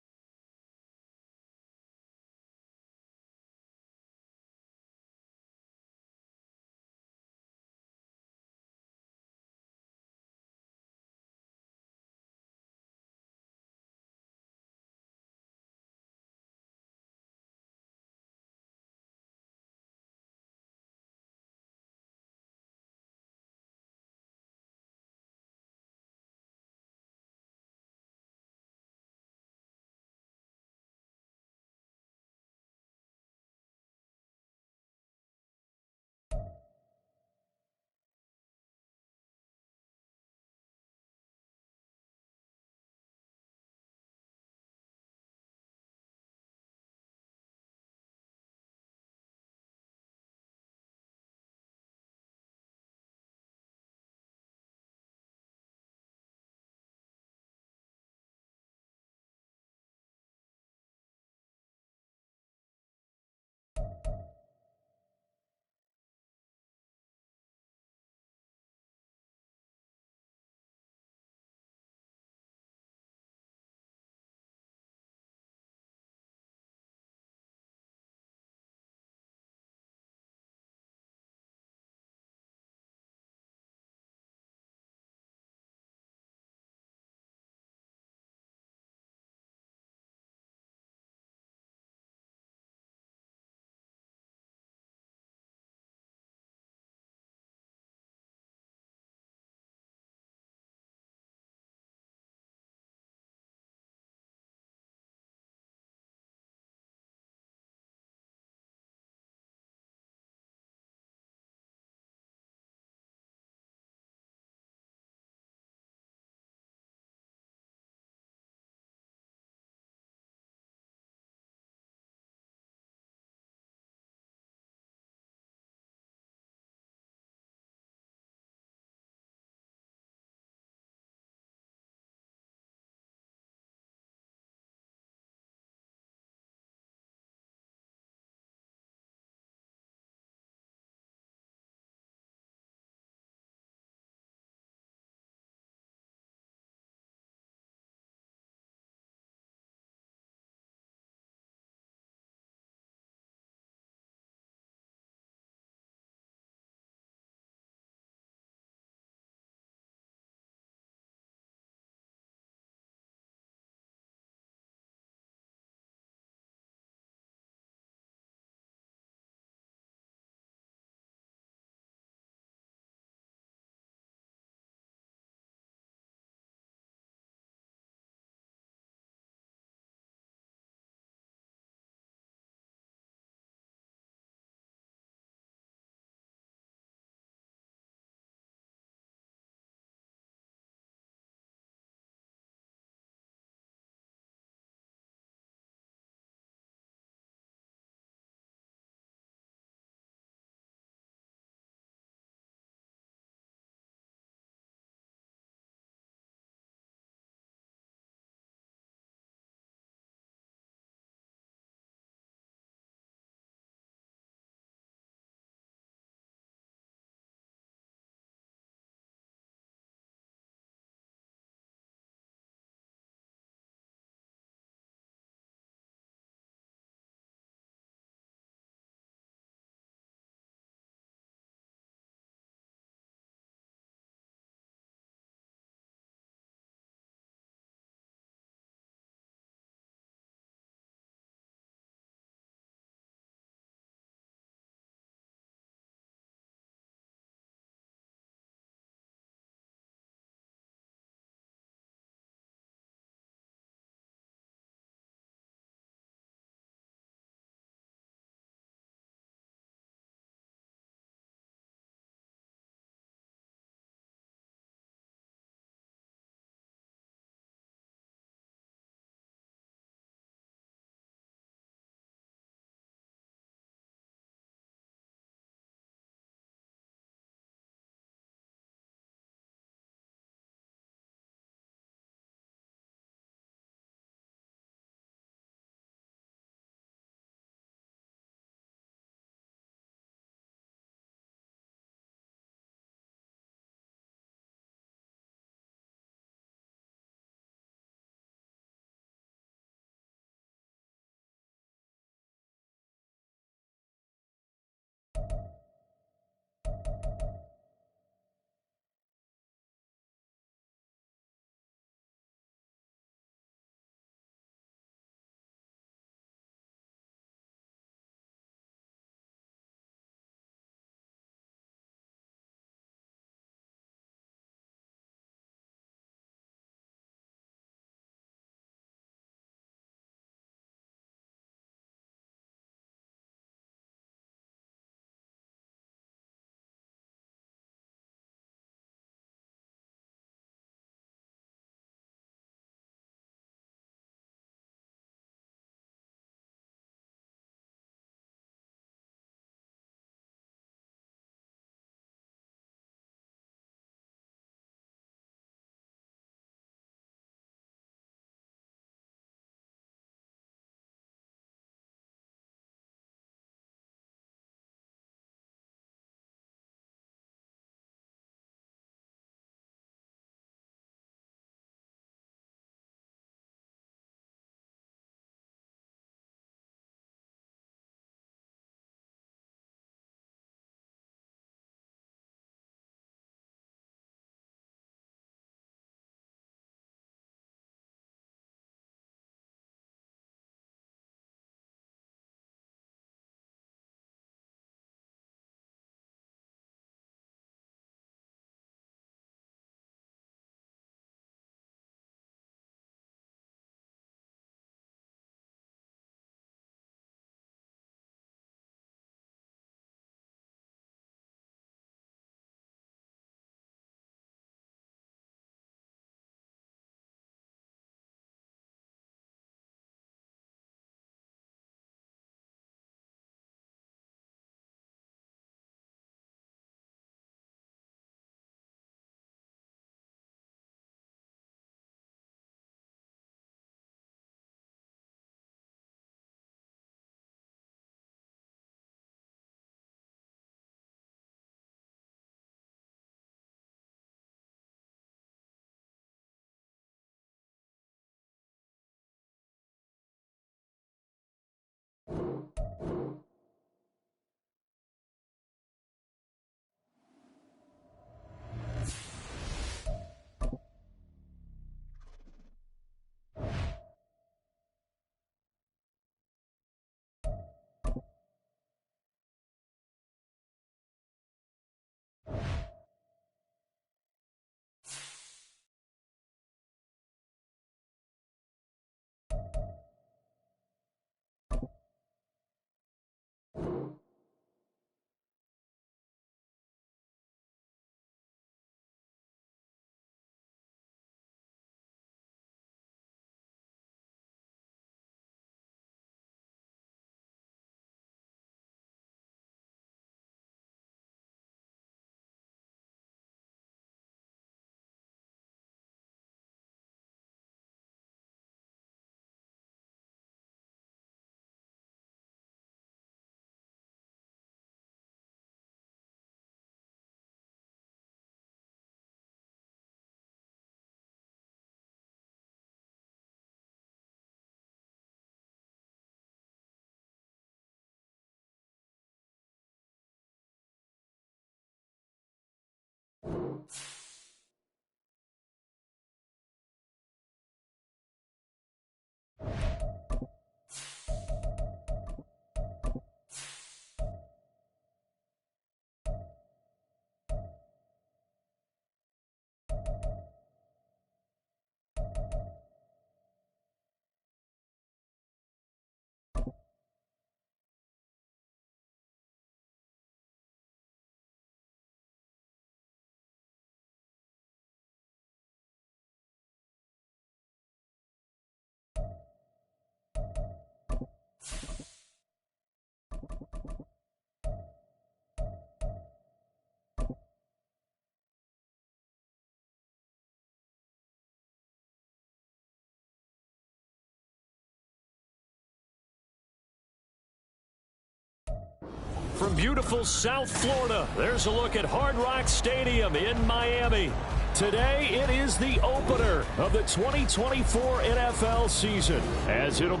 From beautiful South Florida, there's a look at Hard Rock Stadium in Miami. Today, it is the opener of the 2024 NFL season, as it'll...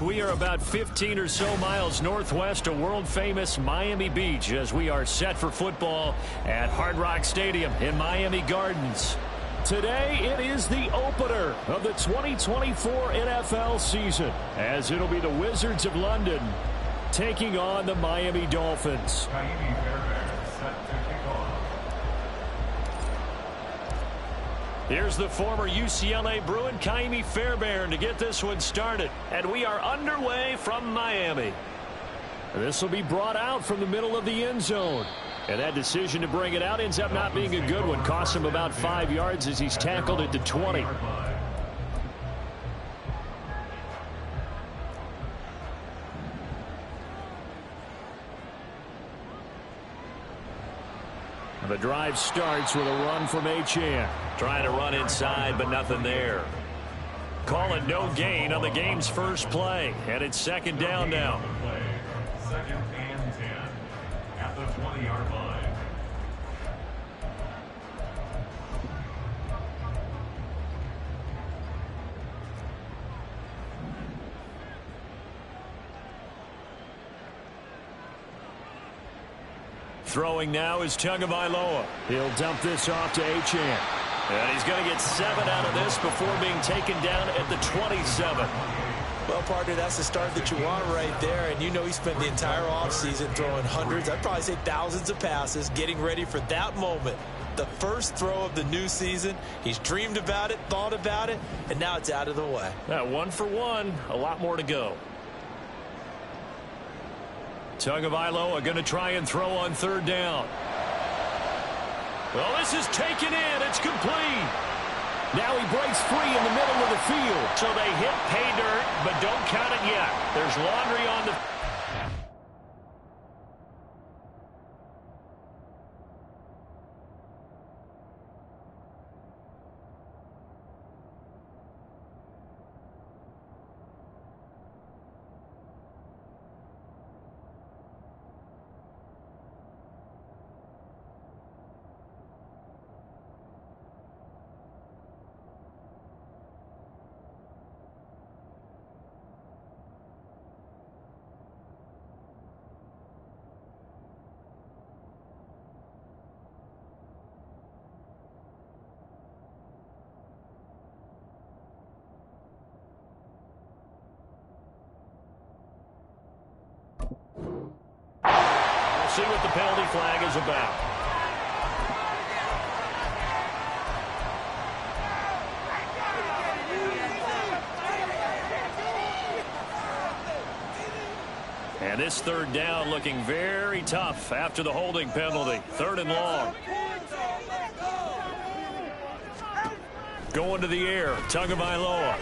We are about 15 or so miles northwest of world-famous Miami Beach as we are set for football at Hard Rock Stadium in Miami Gardens. Today, it is the opener of the 2024 NFL season, as it'll be the Wizards of London taking on the Miami Dolphins. Here's the former UCLA Bruin, Kaimi Fairbairn, to get this one started. And we are underway from Miami. This will be brought out from the middle of the end zone. And that decision to bring it out ends up not being a good one. Costs him about 5 yards as he's tackled it to 20. The drive starts with a run from Achane. Trying to run inside, but nothing there. Call it no gain on the game's first play. And it's second down now. Second and 10 at the 20-yard line. Throwing now is Tagovailoa. He'll dump this off to Achane. And he's going to get 7 out of this before being taken down at the 27. Well, partner, that's the start that you want right there. And you know he spent the entire offseason throwing hundreds, I'd probably say thousands of passes, getting ready for that moment. The first throw of the new season. He's dreamed about it, thought about it, and now it's out of the way. 1 for 1. A lot more to go. Tagovailoa going to try and throw on third down. Well, this is taken in. It's complete. Now he breaks free in the middle of the field. So they hit pay dirt, but don't count it yet. There's laundry on the... See what the penalty flag is about. And this third down looking very tough after the holding penalty. Third and long. Going to the air. Tagovailoa.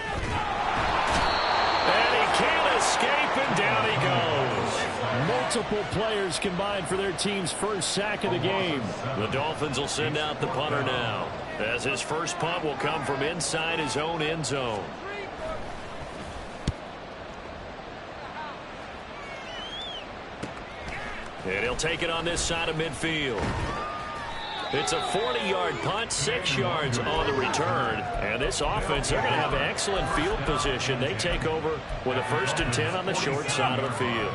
And he can't escape, and down he goes. Multiple players combined for their team's first sack of the game. The Dolphins will send out the punter now, as his first punt will come from inside his own end zone. And he'll take it on this side of midfield. It's a 40-yard punt, 6 yards on the return. And this offense, they're going to have excellent field position. They take over with a 1st and 10 on the short side of the field.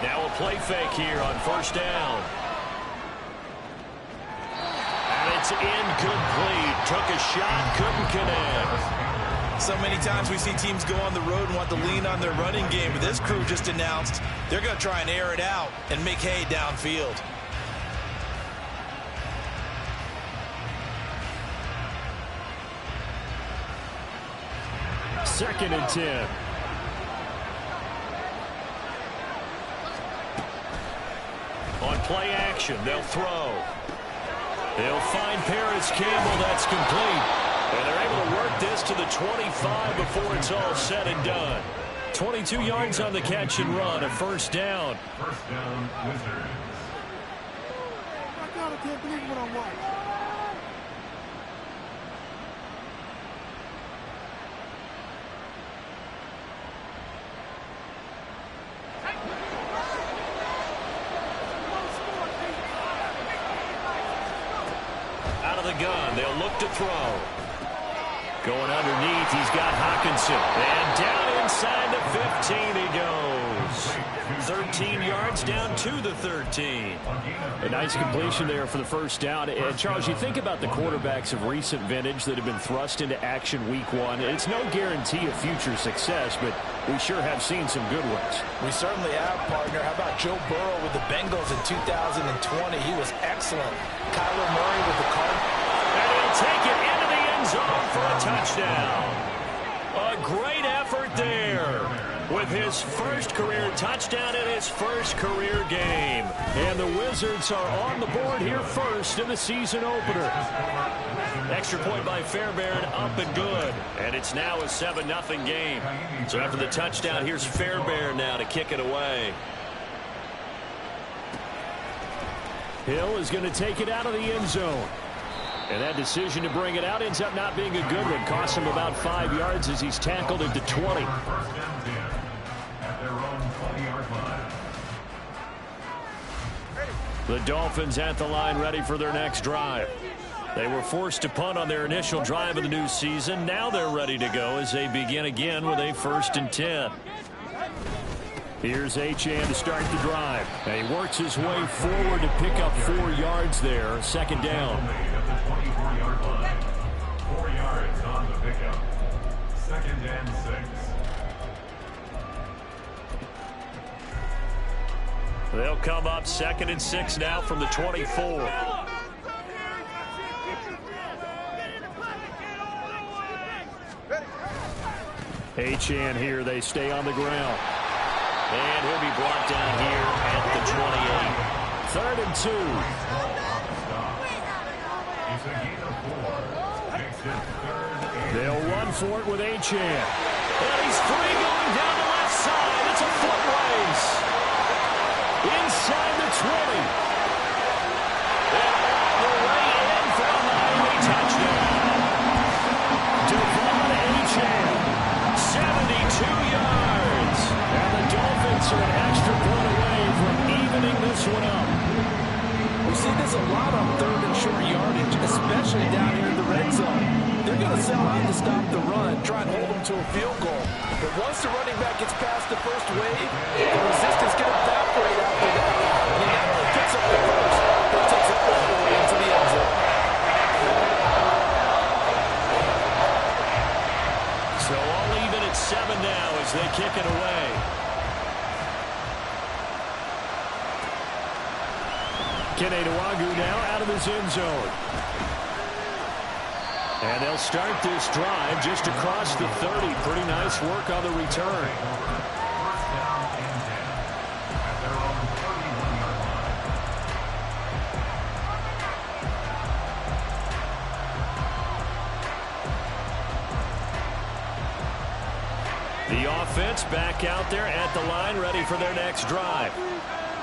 Now a play fake here on 1st down. And it's incomplete. Took a shot, couldn't connect. So many times we see teams go on the road and want to lean on their running game, but this crew just announced they're going to try and air it out and make hay downfield. Second and 10. On play action, they'll throw. They'll find Paris Campbell. That's complete. And they're able to work this to the 25 before it's all said and done. 22 yards on the catch and run, a 1st down. 1st down, Wizards. My God, I can't believe what I'm watching. Out of the gun, they'll look to throw. Going underneath, he's got Hawkinson. And down inside the 15 he goes. 13 yards down to the 13. A nice completion there for the 1st down. And Charles, you think about the quarterbacks of recent vintage that have been thrust into action week 1. It's no guarantee of future success, but we sure have seen some good ones. We certainly have, partner. How about Joe Burrow with the Bengals in 2020? He was excellent. Kyler Murray with the Cardinals. And he'll take it into the end zone for a touchdown. A great effort there with his 1st career touchdown in his 1st career game. And the Wizards are on the board here first in the season opener. Extra point by Fairbairn, up and good. And it's now a 7-0 game. So after the touchdown, here's Fairbairn now to kick it away. Hill is going to take it out of the end zone. And that decision to bring it out ends up not being a good one. Costs him about 5 yards as he's tackled at the 20. 1st and 10 at their own 20-yard line. The Dolphins at the line ready for their next drive. They were forced to punt on their initial drive of the new season. Now they're ready to go as they begin again with a 1st and 10. Here's Achane to start the drive. And he works his way forward to pick up 4 yards there. 2nd down. At the 24-yard line. 4 yards on the pickup. 2nd and 6. They'll come up 2nd and 6 now from the 24. Achane here. They stay on the ground. And he'll be brought down here at the 28. 3rd and 2. It's a gain of 4. Makes it 3rd and They'll run for it with Achane. And he's free going down the left side. It's a foot race. Inside the 20. And all the way in for a Miami touchdown. Devon Achane, 72 yards. And the Dolphins are an extra point away from evening this one up. We see this a lot on 3rd and short yardage, especially down here in the red zone. They're going to sell out to stop the run, try and hold them to a field goal. But once the running back gets past the 1st wave, the resistance can evaporate after that. And he not only picks up the 1st, but takes it all the way into the end zone. So all even at 7 now as they kick it away. Keneduagu now out of his end zone. And they'll start this drive just across the 30. Pretty nice work on the return. 1st down and 10 at their own 31-yard line. The offense back out there at the line, ready for their next drive.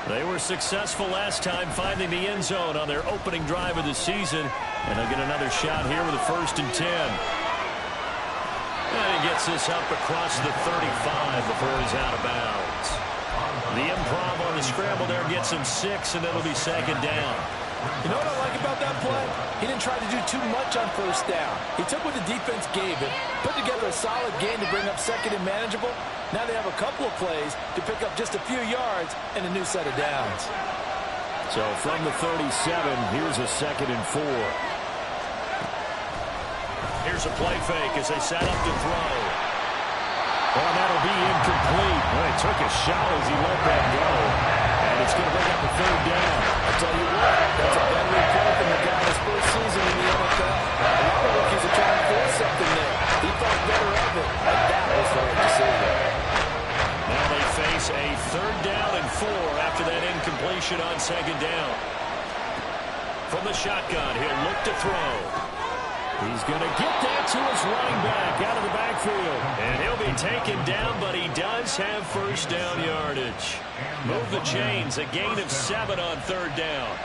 They were successful last time finding the end zone on their opening drive of the season, and they'll get another shot here with a 1st and 10. And he gets this up across the 35 before he's out of bounds. The improv on the scramble there gets him 6, and it'll be 2nd down. You know what I like about that play? He didn't try to do too much on 1st down. He took what the defense gave him, put together a solid game to bring up 2nd and manageable. Now they have a couple of plays to pick up just a few yards and a new set of downs. So from the 37, here's a 2nd and 4. Here's a play fake as they set up to throw. Oh, that'll be incomplete. Well, he took a shot as he let that go. And it's going to bring up a 3rd down. I'll tell you what, that's a better report than the guy in his first season in the NFL. A lot of rookies are trying to force something there. He thought better of it, and that was the right decision. Now they face a 3rd down and 4 after that incompletion on 2nd down. From the shotgun, he'll look to throw. He's going to get that to his running back out of the backfield. And he'll be taken down, but he does have 1st down yardage. Move the chains, a gain of 7 on 3rd down.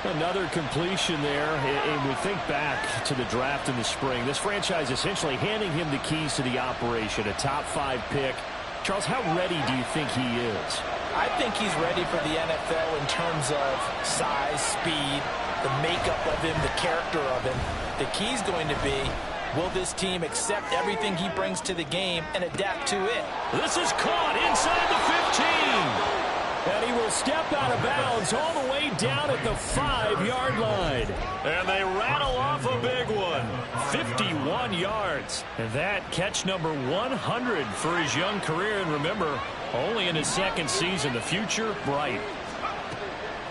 Another completion there, and we think back to the draft in the spring. This franchise essentially handing him the keys to the operation, a top 5 pick. Charles, how ready do you think he is? I think he's ready for the NFL in terms of size, speed, the makeup of him, the character of him. The key's going to be, will this team accept everything he brings to the game and adapt to it? This is caught inside the 15. And he will step out of bounds all the way down at the 5-yard line. And they rattle off a big one. 51 yards. And that catch number 100 for his young career. And remember, only in his 2nd season, the future bright.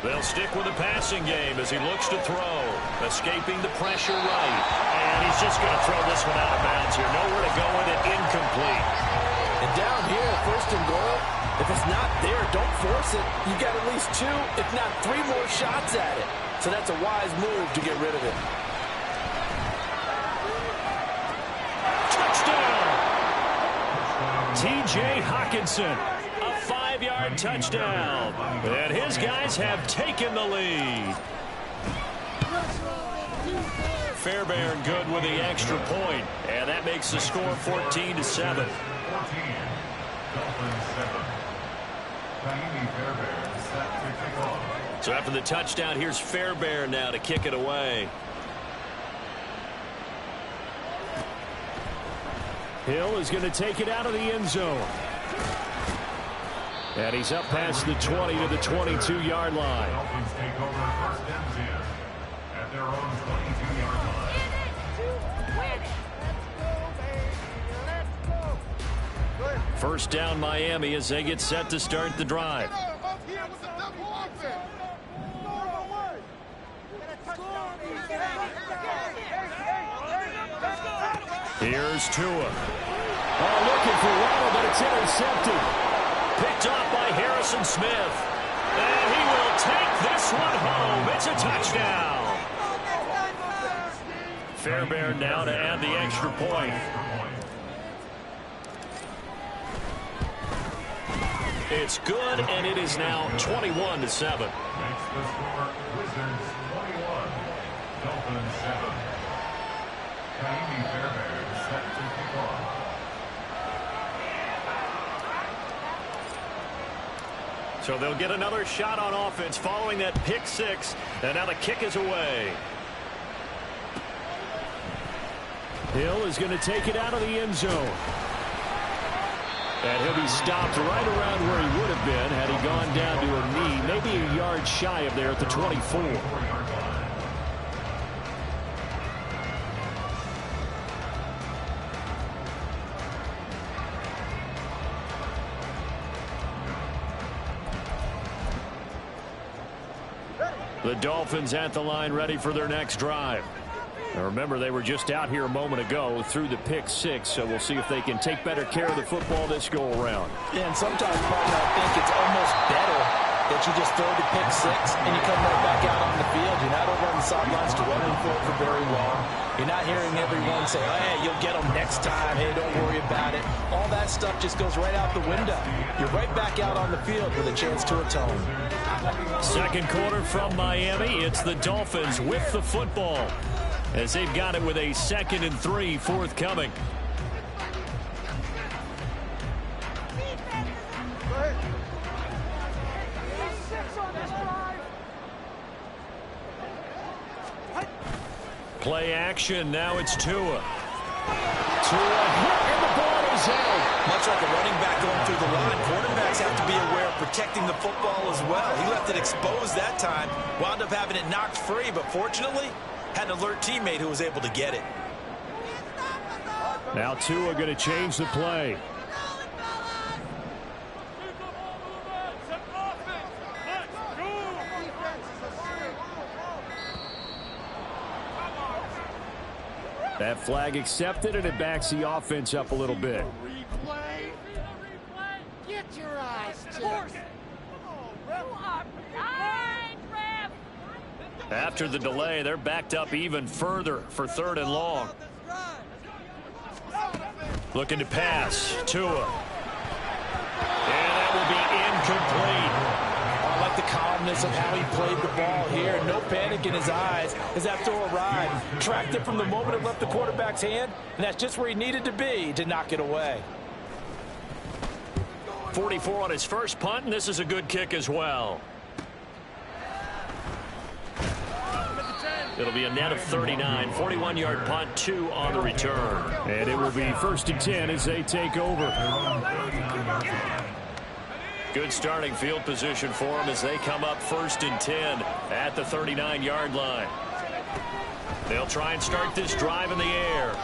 They'll stick with the passing game as he looks to throw. Escaping the pressure right. And he's just going to throw this one out of bounds here. Nowhere to go with it. Incomplete. And down here, 1st and goal, if it's not there, don't force it. You've got at least 2, if not 3 more shots at it. So that's a wise move to get rid of it. Touchdown! T.J. Hockenson. 5-yard touchdown. And his guys have taken the lead. Fairbairn good with the extra point. And that makes the score 14-7. So after the touchdown, here's Fairbairn now to kick it away. Hill is going to take it out of the end zone. And he's up past the 20 to the 22-yard line. Dolphins take over 1st and 10 at their own 22-yard line. First down Miami as they get set to start the drive. Here's Tua. Oh, looking for Waddle, but it's intercepted. Picked off by Harrison Smith. And he will take this one home. It's a touchdown. Fairbairn now to add the extra point. It's good, and it is now 21-7. Makes the score Wizards 21, Dolphins 7. Kaimi Fairbairn set to kick off. So they'll get another shot on offense following that pick 6, and now the kick is away. Hill is going to take it out of the end zone. And he'll be stopped right around where he would have been had he gone down to a knee, maybe a yard shy of there at the 24. The Dolphins at the line ready for their next drive. Now remember, they were just out here a moment ago through the pick 6, so we'll see if they can take better care of the football this go-around. Yeah, and sometimes, partner, I think it's almost better that you just throw the pick 6 and you come right back out on the field. You're not over on the sidelines dwelling for it for very long. You're not hearing everyone say, hey, you'll get them next time. Hey, don't worry about it. all that stuff just goes right out the window. You're right back out on the field with a chance to atone. Second quarter from Miami. It's the Dolphins with the football as they've got it with a 2nd and 3 forthcoming. Play action. Now it's Tua. Tua hit, and the ball is out. Much like a running back going through the line, quarterbacks have to be aware of protecting the football as well. He left it exposed that time, wound up having it knocked free, but fortunately, had an alert teammate who was able to get it. Now Tua going to change the play. That flag accepted, and it backs the offense up a little bit. Replay. Get your eyes checked. After the delay, they're backed up even further for 3rd and long. Looking to pass. Tua. And that will be incomplete. I like the calmness of how he played the ball here. No panic in his eyes as that throw arrived. Tracked it from the moment it left the quarterback's hand, and that's just where he needed to be to knock it away. 44 on his first punt, and this is a good kick as well. It'll be a net of 39. 41-yard punt, 2 on the return. And it will be 1st and 10 as they take over. Good starting field position for them as they come up 1st and 10 at the 39-yard line. They'll try and start this drive in the air.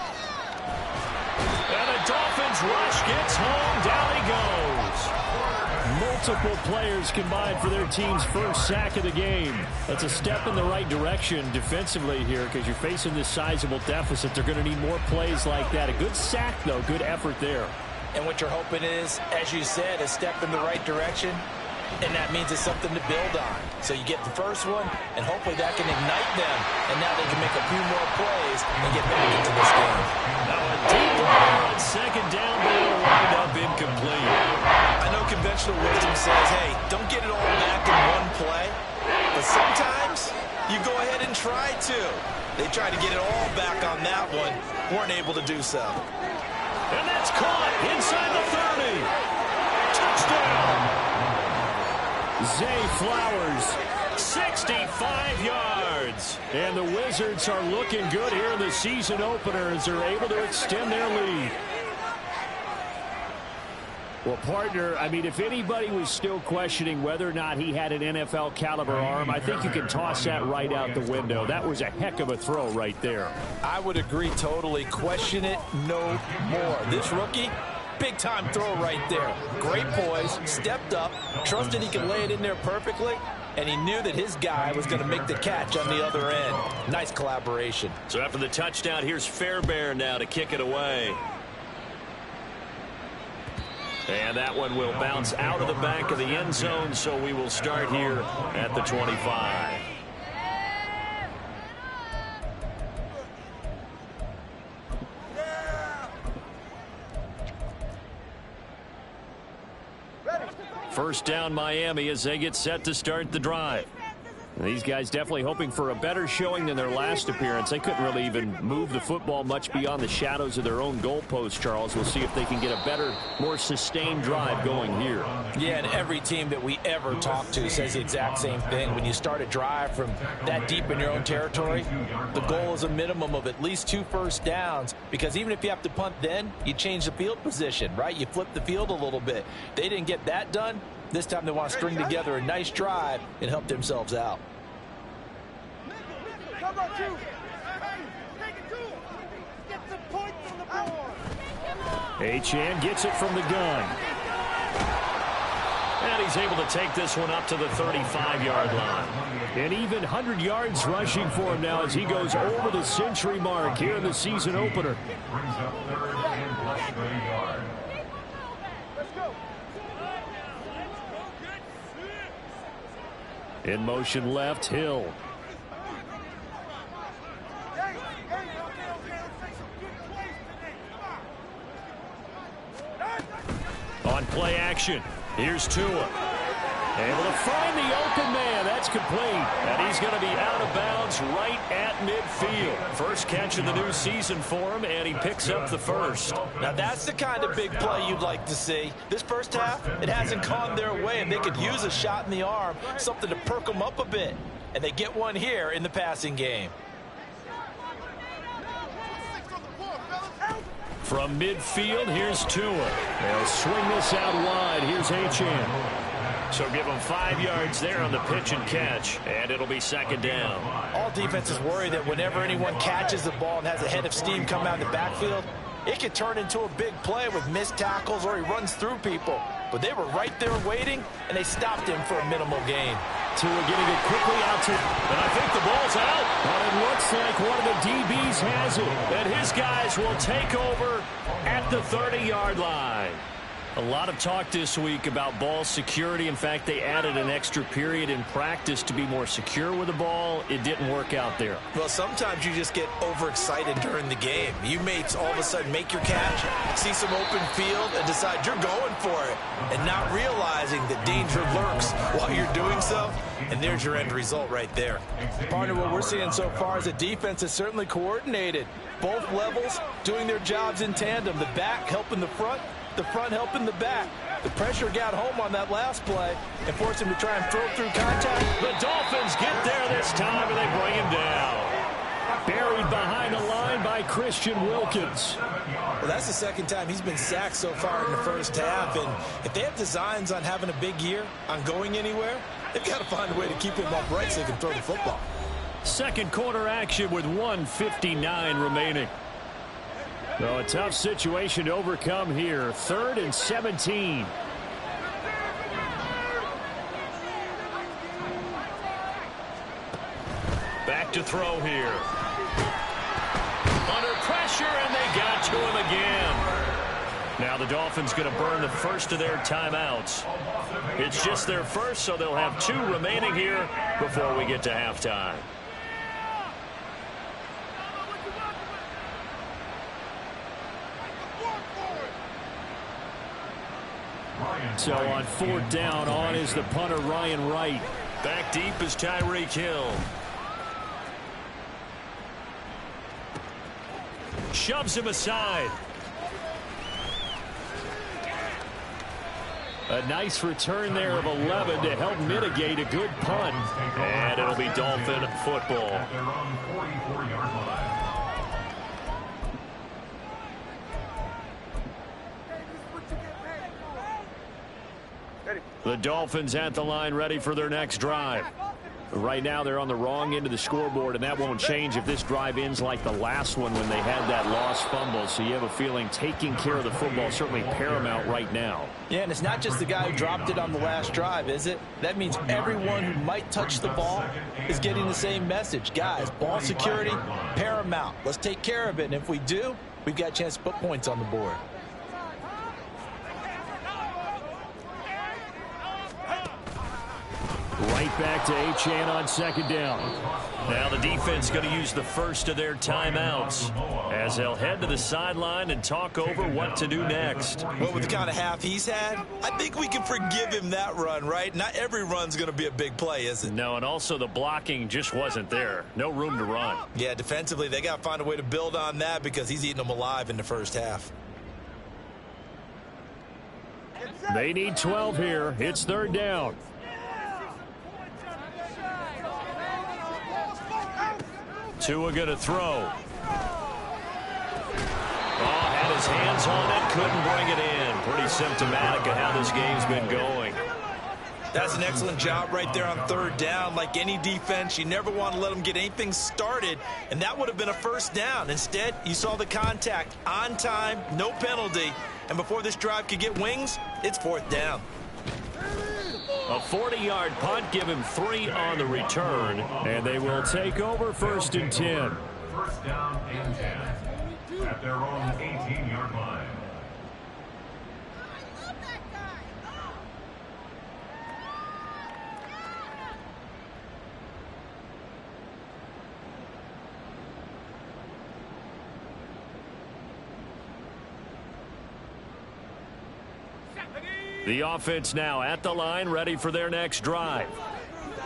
And the Dolphins rush gets home. Down he goes. Multiple players combined for their team's first sack of the game. That's a step in the right direction defensively here because you're facing this sizable deficit. They're going to need more plays like that. A good sack, though. Good effort there. And what you're hoping is, as you said, a step in the right direction, and that means it's something to build on. So you get the first one, and hopefully that can ignite them, and now they can make a few more plays and get back into this game. Now a deep ball on 2nd down, but it'll wind up incomplete. I know conventional wisdom says, hey, don't get it all back in one play, but sometimes you go ahead and try to. They tried to get it all back on that one, weren't able to do so. And that's caught inside the 30. Touchdown. Zay Flowers, 65 yards. And the Wizards are looking good here in the season opener as they're able to extend their lead. Well, partner, I mean, if anybody was still questioning whether or not he had an NFL caliber arm, I think you can toss that right out the window. That was a heck of a throw right there. I would agree totally. Question it no more. This rookie, big-time throw right there. Great poise, stepped up, trusted he could lay it in there perfectly, and he knew that his guy was going to make the catch on the other end. Nice collaboration. So after the touchdown, here's Fairbairn now to kick it away. And that one will bounce out of the back of the end zone, so we will start here at the 25. First down, Miami, as they get set to start the drive. These guys definitely hoping for a better showing than their last appearance. They couldn't really even move the football much beyond the shadows of their own goalpost, Charles. We'll see if they can get a better, more sustained drive going here. Yeah, and every team that we ever talk to says the exact same thing. When you start a drive from that deep in your own territory, the goal is a minimum of at least 2 first downs, because even if you have to punt then, you change the field position, right? You flip the field a little bit. They didn't get that done. This time they want to string together a nice drive and help themselves out. How about you? Take it to him. Get some points on the board. Achane gets it from the gun. And he's able to take this one up to the 35-yard line. And even 100 yards rushing for him now as he goes over the century mark here in the season opener. Brings up 3rd and plus 30 yards. Let's go. In motion left, Hill. Hey, okay, let's make some good plays today. Come on. On play action, here's Tua. Able to find the open man. That's complete. And he's going to be out of bounds right at midfield. First catch of the new season for him, and he picks up the first. Now, that's the kind of big play you'd like to see. This first half, it hasn't gone their way, and they could use a shot in the arm, something to perk them up a bit. And they get one here in the passing game. From midfield, here's Tua. They'll swing this out wide. Here's Achane. So give them 5 yards there on the pitch and catch, and it'll be second down. All defenses worry that whenever anyone catches the ball and has a head of steam come out in the backfield, it could turn into a big play with missed tackles or he runs through people. But they were right there waiting, and they stopped him for a minimal gain. Tua getting it quickly out to, and I think the ball's out. But it looks like one of the DBs has it, and his guys will take over at the 30-yard line. A lot of talk this week about ball security. In fact, they added an extra period in practice to be more secure with the ball. It didn't work out there. Well, sometimes you just get overexcited during the game. You may all of a sudden make your catch, see some open field, and decide you're going for it, and not realizing that danger lurks while you're doing so, and there's your end result right there. Partner, what we're seeing so far is the defense is certainly coordinated. Both levels doing their jobs in tandem. The back helping the front helping the back. The pressure got home on that last play and forced him to try and throw through contact. The Dolphins get there this time, and they bring him down. Buried behind the line by Christian Wilkins. Well, that's the second time he's been sacked so far in the first half, and if they have designs on having a big year, on going anywhere, they've got to find a way to keep him upright so he can throw the football. Second quarter action with 1:59 remaining. So a tough situation to overcome here. 3rd and 17. Back to throw here. Under pressure, and they got to him again. Now the Dolphins going to burn the first of their timeouts. It's just their first, so they'll have 2 remaining here before we get to halftime. So on 4th down, on is the punter, Ryan Wright. Back deep is Tyreek Hill. Shoves him aside. A nice return there of 11 to help mitigate a good punt. And it'll be Dolphin football. The Dolphins at the line, ready for their next drive. Right now they're on the wrong end of the scoreboard, and that won't change if this drive ends like the last one when they had that lost fumble. So you have a feeling taking care of the football is certainly paramount right now. Yeah, and it's not just the guy who dropped it on the last drive, is it? That means everyone who might touch the ball is getting the same message. Guys, ball security, paramount. Let's take care of it, and if we do, we've got a chance to put points on the board. Right back to Achane on 2nd down. Now the defense going to use the first of their timeouts as they'll head to the sideline and talk over what to do next. Well, with the kind of half he's had, I think we can forgive him that run, right? Not every run's going to be a big play, is it? No, and also the blocking just wasn't there. No room to run. Yeah, defensively, they got to find a way to build on that because he's eating them alive in the first half. They need 12 here. It's 3rd down. Tua going to throw. Had his hands on it, couldn't bring it in. Pretty symptomatic of how this game's been going. That's an excellent job right there on 3rd down. Like any defense, you never want to let them get anything started, and that would have been a first down. Instead, you saw the contact on time, no penalty, and before this drive could get wings, it's 4th down. A 40-yard punt, give him 3 on the return, and they will take over 1st and 10. First down and 10 at their own 18-yard line. The offense now at the line, ready for their next drive.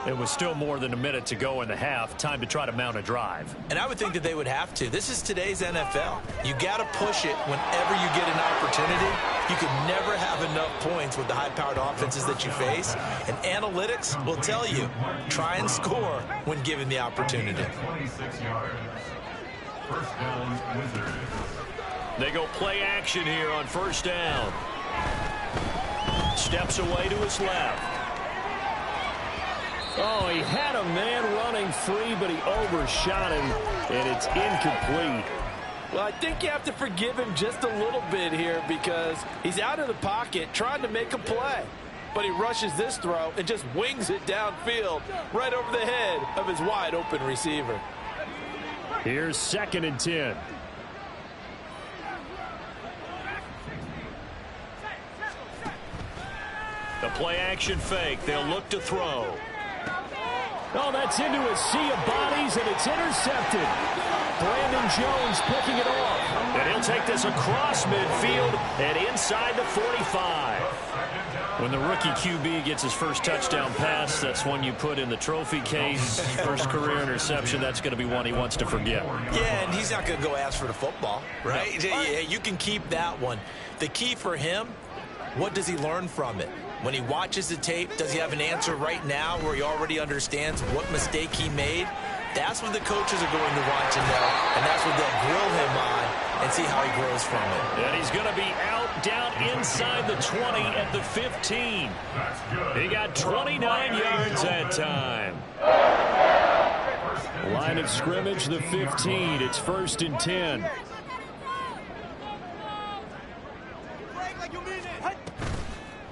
It was still more than a minute to go in the half. Time to try to mount a drive. And I would think that they would have to. This is today's NFL. You got to push it whenever you get an opportunity. You can never have enough points with the high-powered offenses that you face. And analytics will tell you, try and score when given the opportunity. 26 yards. First down, Wizards. They go play action here on first down. Steps away to his left. Oh, he had a man running free, but he overshot him, and it's incomplete. Well, I think you have to forgive him just a little bit here because he's out of the pocket trying to make a play. But he rushes this throw and just wings it downfield right over the head of his wide-open receiver. Here's 2nd and 10. The play-action fake. They'll look to throw. Oh, that's into a sea of bodies, and it's intercepted. Brandon Jones picking it off. And he'll take this across midfield and inside the 45. When the rookie QB gets his first touchdown pass, that's one you put in the trophy case. First career interception, that's going to be one he wants to forget. Yeah, and he's not going to go ask for the football, right? Yeah, you can keep that one. The key for him, what does he learn from it? When he watches the tape, does he have an answer right now where he already understands what mistake he made? That's what the coaches are going to want to know, and that's what they'll grill him on and see how he grows from it. And he's going to be out down inside the 20 at the 15. He got 29 yards that time. Line of scrimmage, the 15. It's 1st and 10.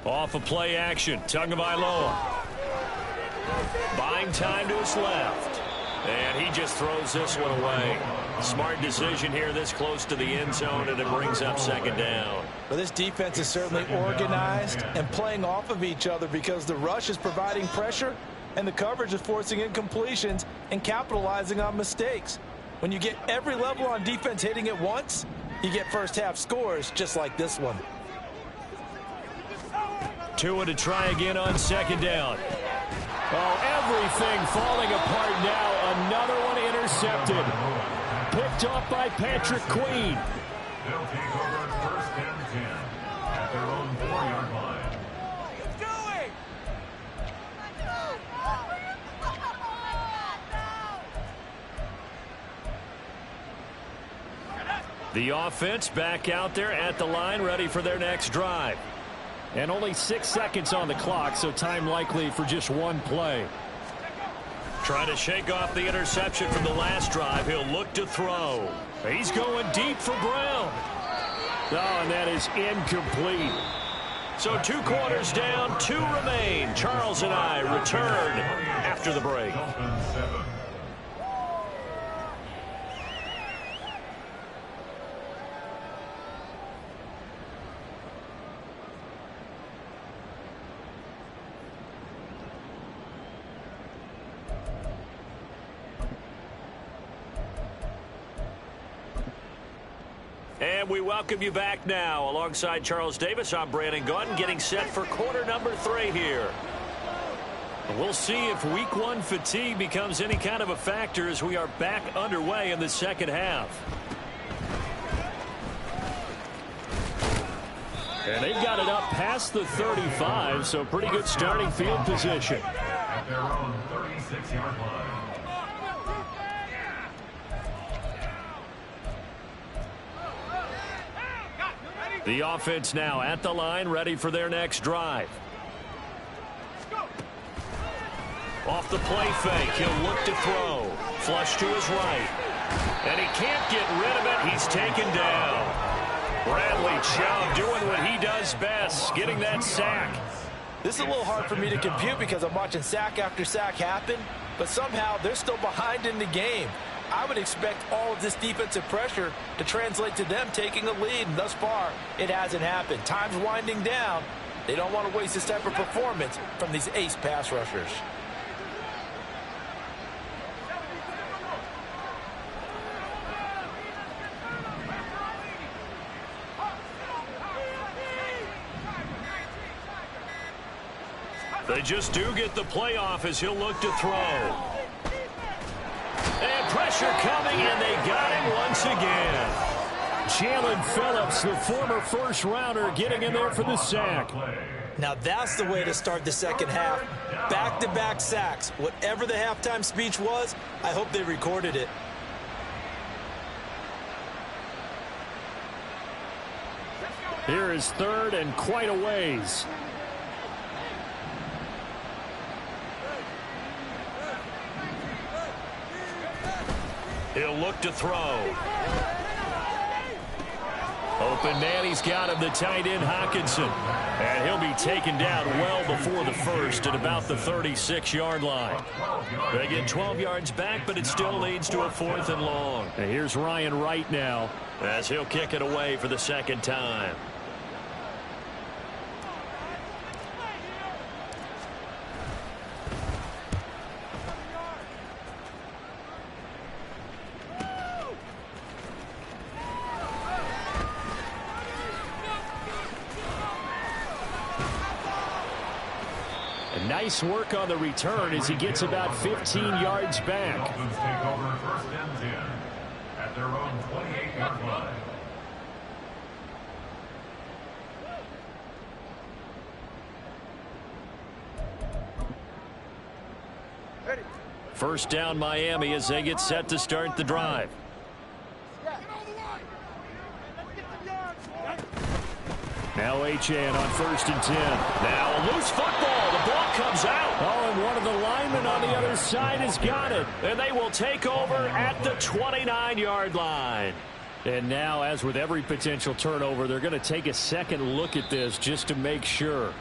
Off of play action, Tagovailoa. Buying time to his left. And he just throws this one away. Smart decision here this close to the end zone, and it brings up 2nd down. Well, this defense is certainly organized and playing off of each other because the rush is providing pressure and the coverage is forcing incompletions and capitalizing on mistakes. When you get every level on defense hitting at once, you get first half scores just like this one. Tua to try again on 2nd down. Oh, everything falling apart now. Another one intercepted. Picked off by Patrick Queen. They'll take over 1st and 10 at their own 4-yard line. The offense back out there at the line, ready for their next drive. And only 6 seconds on the clock, so time likely for just one play. Trying to shake off the interception from the last drive. He'll look to throw. He's going deep for Brown. Oh, and that is incomplete. So 2 quarters down, 2 remain. Charles and I return after the break. And we welcome you back now. Alongside Charles Davis, I'm Brandon Gaudin, getting set for quarter number 3 here. We'll see if week 1 fatigue becomes any kind of a factor as we are back underway in the second half. And they've got it up past the 35, so pretty good starting field position. At their own 36-yard line. The offense now at the line, ready for their next drive. Off the play fake, he'll look to throw. Flush to his right. And he can't get rid of it. He's taken down. Bradley Chubb doing what he does best, getting that sack. This is a little hard for me to compute because I'm watching sack after sack happen, but somehow they're still behind in the game. I would expect all of this defensive pressure to translate to them taking a lead, and thus far, it hasn't happened. Time's winding down. They don't want to waste this type of performance from these ace pass rushers. They just do get the playoff as he'll look to throw. And pressure coming, and they got him once again. Jalen Phillips, the former first-rounder, getting in there for the sack. Now that's the way to start the second half. Back-to-back sacks. Whatever the halftime speech was, I hope they recorded it. Here is third and quite a ways. He'll look to throw. Open man, he's got him, the tight end, Hockenson. And he'll be taken down well before the first at about the 36-yard line. They get 12 yards back, but it still leads to a 4th and long. And here's Ryan Wright now, as he'll kick it away for the second time. Nice work on the return as he gets about 15 yards back. Dolphins take over 1st and 10 at their own 28-yard line. First down Miami as they get set to start the drive. Now Achane on 1st and 10. Now a loose football. The ball comes out. Oh, and one of the linemen on the other side has got it. And they will take over at the 29-yard line. And now, as with every potential turnover, they're going to take a second look at this just to make sure.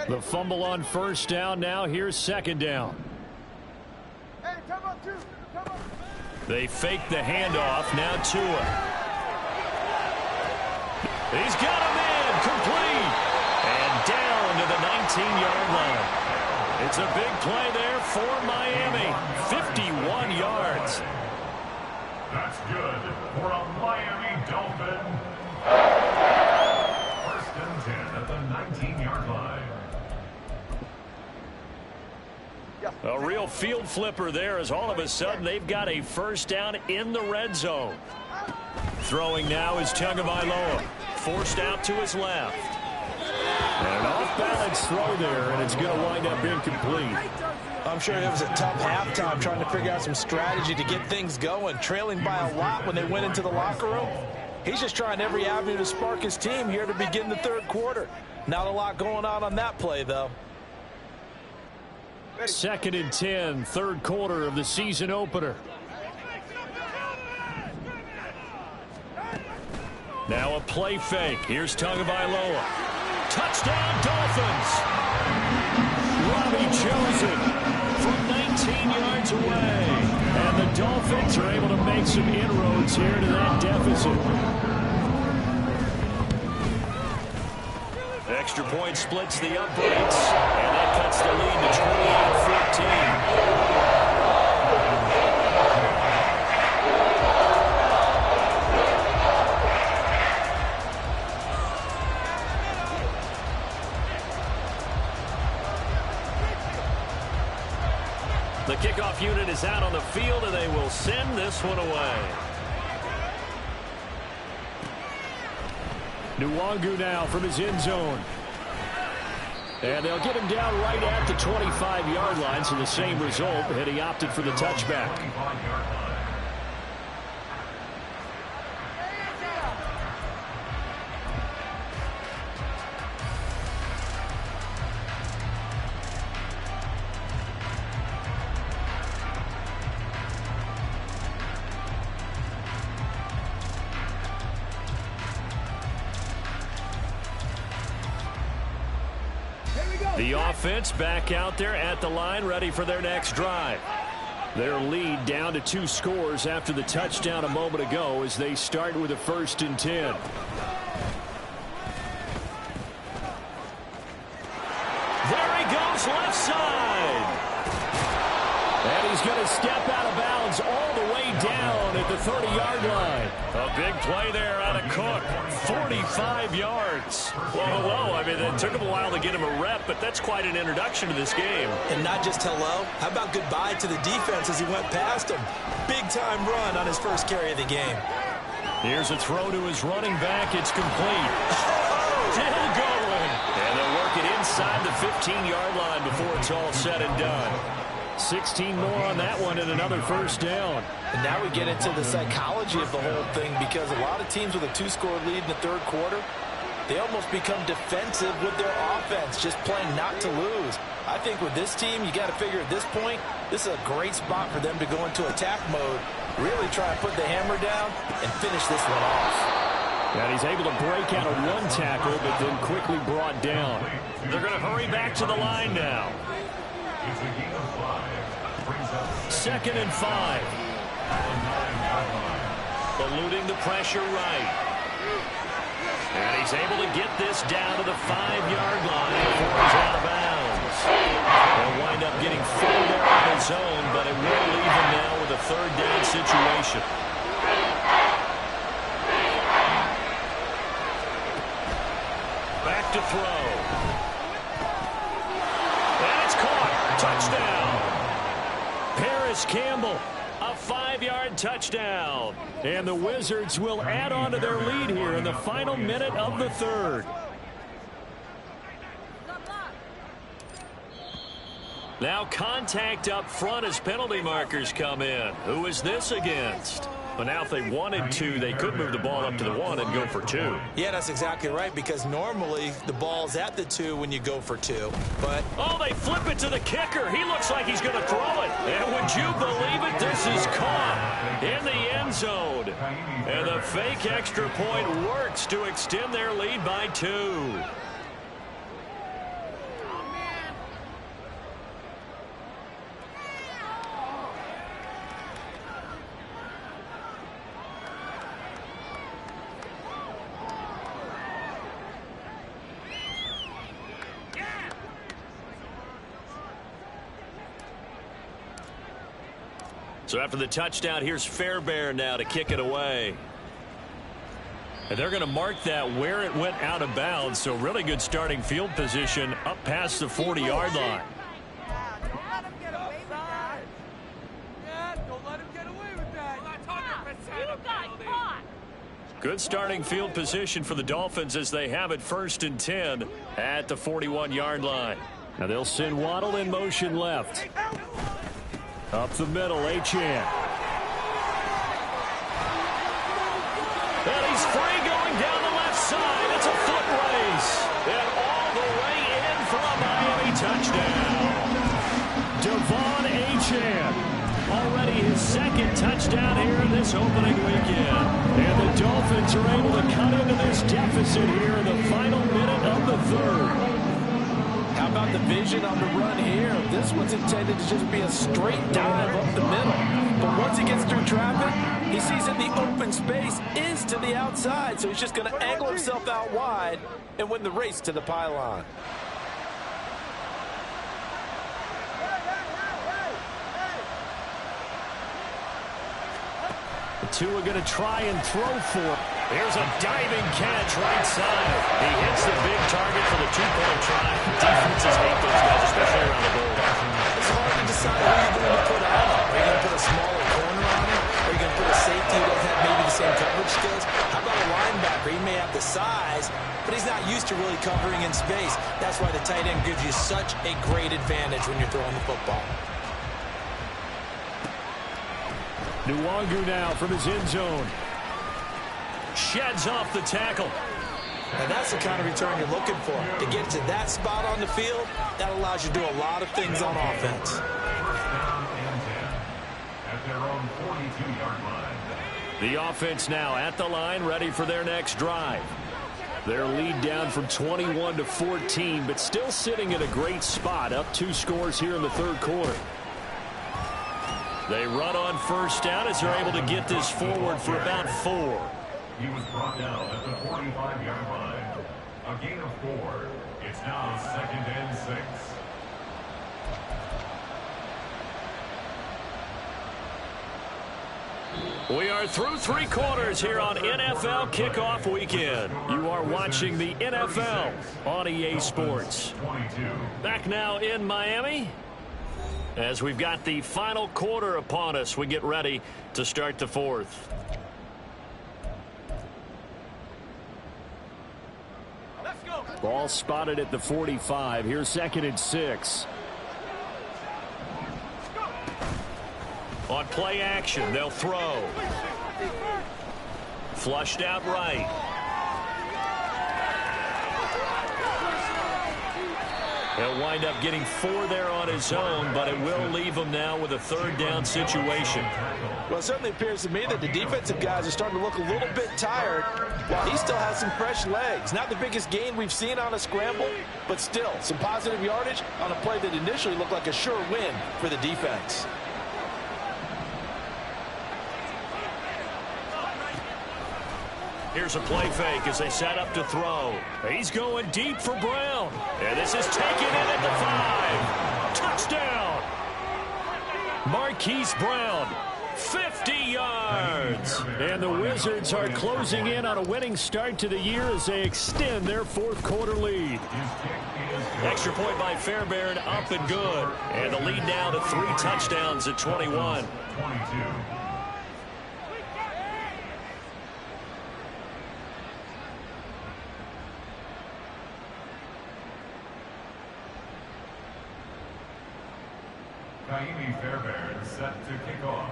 The fumble on first down. Now here's second down. They fake the handoff. Now Tua. He's got a man complete. And down to the 19-yard line. It's a big play there for Miami. 51 yards. That's good for a Miami Dolphin. 1st and 10 at the 19-yard line. A real field flipper there as all of a sudden they've got a first down in the red zone. Throwing now is Tagovailoa. Forced out to his left. And an off-balance throw there, and it's going to wind up incomplete. I'm sure it was a tough halftime trying to figure out some strategy to get things going. Trailing by a lot when they went into the locker room. He's just trying every avenue to spark his team here to begin the third quarter. Not a lot going on that play, though. 2nd and 10, third quarter of the season opener. Now a play fake. Here's Tagovailoa. Touchdown Dolphins. Robbie Chosen from 19 yards away. And the Dolphins are able to make some inroads here to that deficit. Extra point splits the uprights, and that cuts the lead to 28-14. The kickoff unit is out on the field, and they will send this one away. Nwangu now from his end zone. And they'll get him down right at the 25-yard line, so the same result, and he opted for the touchback. The offense back out there at the line, ready for their next drive. Their lead down to 2 scores after the touchdown a moment ago as they start with a 1st and 10. There he goes, left side. he's going to step out of bounds all the way down at the 30-yard line. A big play there out of Cook. 45 yards. Well, hello. I mean, it took him a while to get him a rep, but that's quite an introduction to this game. And not just hello. How about goodbye to the defense as he went past him? Big-time run on his first carry of the game. Here's a throw to his running back. It's complete. Still going. And they'll work it inside the 15-yard line before it's all said and done. 16 more on that one and another first down. And now we get into the psychology of the whole thing, because a lot of teams with a 2-score lead in the third quarter, they almost become defensive with their offense, just playing not to lose. I think with this team, you got to figure at this point, this is a great spot for them to go into attack mode, really try and put the hammer down and finish this one off. And he's able to break out of one tackle, but then quickly brought down. They're going to hurry back to the line now. It's a gain of 5. Brings up 2nd and 5. the 9-yard line. Eluding the pressure right. And he's able to get this down to the 5-yard line before he's out of bounds. He'll wind up getting full there on his own, but it will leave him now with a 3rd down situation. Back to throw. And it's caught. Touchdown. Paris Campbell, a 5-yard touchdown. And the Wizards will add on to their lead here in the final minute of the 3rd. Now contact up front as penalty markers come in. Who is this against? But now if they wanted to, they could move the ball up to the 1 and go for 2. Yeah, that's exactly right, because normally the ball's at the 2 when you go for 2. But oh, they flip it to the kicker. He looks like he's going to throw it. And would you believe it? This is caught in the end zone. And the fake extra point works to extend their lead by 2. So after the touchdown, here's Fairbairn now to kick it away. And they're going to mark that where it went out of bounds. So really good starting field position up past the 40-yard line. Don't let him get away with that. Yeah, don't let him get away with that. You got caught. Good starting field position for the Dolphins as they have it 1st and 10 at the 41-yard line. Now they'll send Waddle in motion left. Up the middle, Achane. And he's free going down the left side. It's a foot race. And all the way in for a Miami touchdown. Devon Achane. Already his 2nd touchdown here in this opening weekend. And the Dolphins are able to cut into this deficit here in the final minute of the 3rd. How about the vision on the run here? This one's intended to just be a straight dive up the middle. But once he gets through traffic, he sees that the open space is to the outside. So he's just going to angle himself out wide and win the race to the pylon. The 2 are going to try and throw for it. Here's a diving catch right side. He hits the big target for the 2-point try. Defenses hate those guys, especially around the goal line. it's hard to decide who you're going to put on him. Are you going to put a smaller corner on him? Are you going to put a safety who doesn't have maybe the same coverage skills? How about a linebacker? He may have the size, but he's not used to really covering in space. That's why the tight end gives you such a great advantage when you're throwing the football. Nwangu now from his end zone. Sheds off the tackle. And that's the kind of return you're looking for. To get to that spot on the field, that allows you to do a lot of things on offense. 1st down and 10 at their own 42-yard line. The offense now at the line, ready for their next drive. Their lead down from 21 to 14, but still sitting in a great spot, up 2 scores here in the 3rd quarter. They run on 1st down as they're able to get this forward for about 4. He was brought down at the 45-yard line. A gain of 4. It's now 2nd and 6. We are through 3 quarters here on NFL Kickoff Weekend. You are watching the NFL on EA Sports. Back now in Miami, as we've got the final quarter upon us, we get ready to start the 4th. Ball spotted at the 45. Here's 2nd and 6. On play action, they'll throw. Flushed out right. He'll wind up getting 4 there on his own, but it will leave him now with a 3rd down situation. Well, it certainly appears to me that the defensive guys are starting to look a little bit tired while he still has some fresh legs. Not the biggest gain we've seen on a scramble, but still some positive yardage on a play that initially looked like a sure win for the defense. Here's a play fake as they set up to throw. He's going deep for Brown. And this is taken in at the 5. Touchdown. Marquise Brown, 50 yards. And the Wizards are closing in on a winning start to the year as they extend their 4th quarter lead. Extra point by Fairbairn, up and good. And the lead now to 3 touchdowns at 21. Fairbairn set to kick off.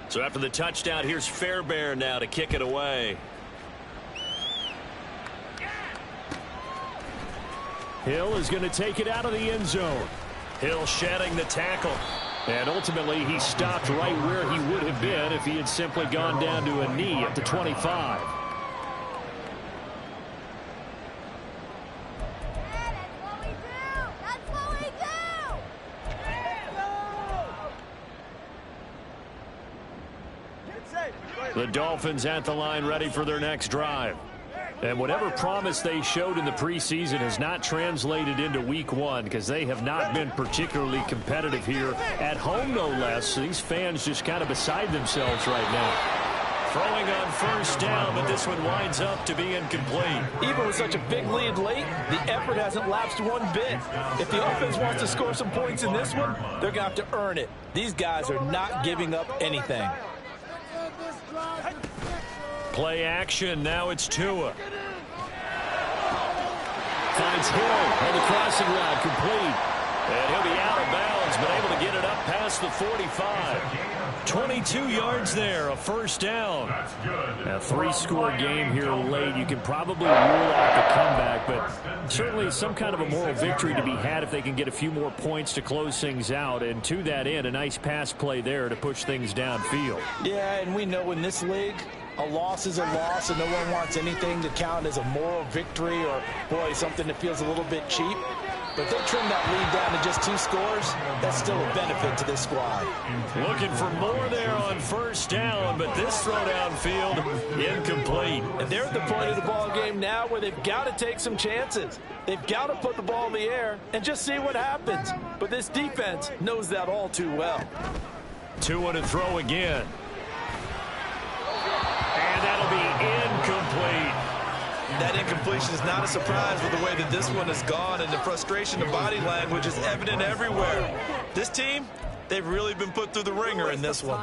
So after the touchdown, here's Fairbairn now to kick it away. Hill is going to take it out of the end zone. Hill shedding the tackle. And ultimately, he stopped right where he would have been if he had simply gone down to a knee at the 25. The Dolphins at the line ready for their next drive. And whatever promise they showed in the preseason has not translated into week 1 because they have not been particularly competitive here at home, no less. These fans just kind of beside themselves right now. Throwing on 1st down, but this one winds up to be incomplete. Even with such a big lead late, the effort hasn't lapsed one bit. If the offense wants to score some points in this one, they're going to have to earn it. These guys are not giving up anything. Play action. Now it's Tua. Finds Hill on the crossing route, complete. And he'll be out of bounds, but able to get it up past the 45. 22 yards there, a 1st down. A 3-score game here late. You can probably rule out the comeback, but certainly some kind of a moral victory to be had if they can get a few more points to close things out. And to that end, a nice pass play there to push things downfield. Yeah, and we know in this league, a loss is a loss, and no one wants anything to count as a moral victory or, boy, something that feels a little bit cheap. But they trim that lead down to just 2 scores. That's still a benefit to this squad. Looking for more there on 1st down, but this throw downfield incomplete. And they're at the point of the ball game now where they've got to take some chances. They've got to put the ball in the air and just see what happens. But this defense knows that all too well. Tua to throw again. And that'll be incomplete. That incompletion is not a surprise with the way that this one has gone, and the frustration, the body language is evident everywhere. This team, they've really been put through the ringer in this one.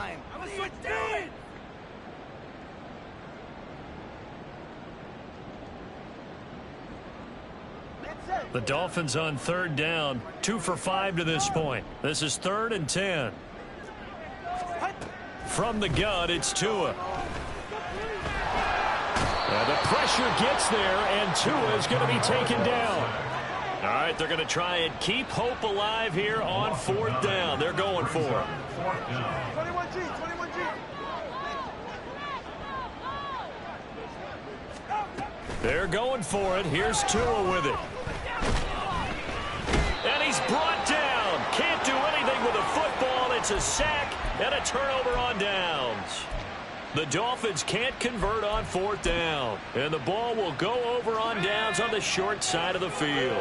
The Dolphins on 3rd down, 2 for 5 to this point. This is 3rd and 10. From the gun, it's Tua. The pressure gets there, and Tua is going to be taken down. All right, they're going to try and keep hope alive here on 4th down. They're going for it. 21G, 21G. They're going for it. Here's Tua with it. And he's brought down. Can't do anything with a football. It's a sack and a turnover on downs. The Dolphins can't convert on 4th down. And the ball will go over on downs on the short side of the field.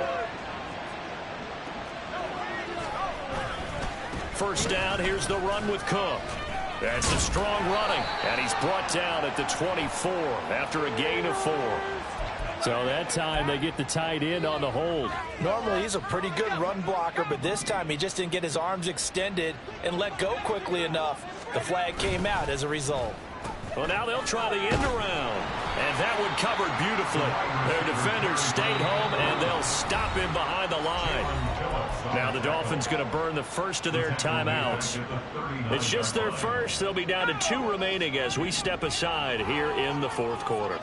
First down, here's the run with Cook. That's a strong running, and he's brought down at the 24 after a gain of 4. So that time they get the tight end on the hold. Normally he's a pretty good run blocker, but this time he just didn't get his arms extended and let go quickly enough. The flag came out as a result. Well, now they'll try the end around, and that one covered beautifully. Their defenders stayed home, and they'll stop him behind the line. Now the Dolphins going to burn the first of their timeouts. It's just their first. They'll be down to 2 remaining as we step aside here in the fourth quarter.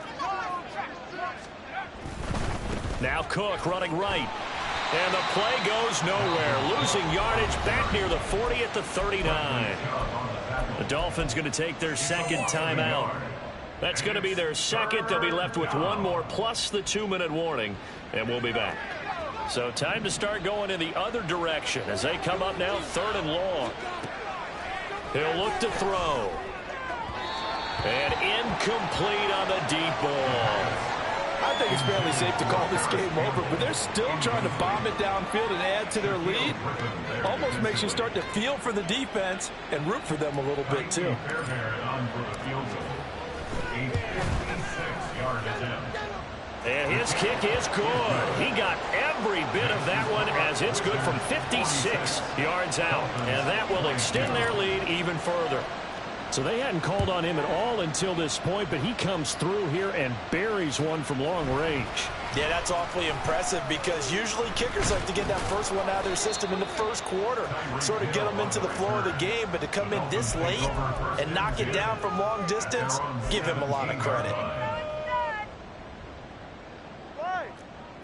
Now Cook running right. And the play goes nowhere. Losing yardage back near the 40 at the 39. The Dolphins going to take their second timeout. That's going to be their second. They'll be left with 1 more plus the 2-minute warning. And we'll be back. So time to start going in the other direction as they come up now 3rd and long. He'll look to throw. And incomplete on the deep ball. I think it's fairly safe to call this game over, but they're still trying to bomb it downfield and add to their lead. Almost makes you start to feel for the defense and root for them a little bit, too. And his kick is good. He got every bit of that one as it's good from 56 yards out. And that will extend their lead even further. So they hadn't called on him at all until this point, but he comes through here and buries one from long range. Yeah, that's awfully impressive because usually kickers like to get that first one out of their system in the first quarter, sort of get them into the flow of the game, but to come in this late and knock it down from long distance, give him a lot of credit.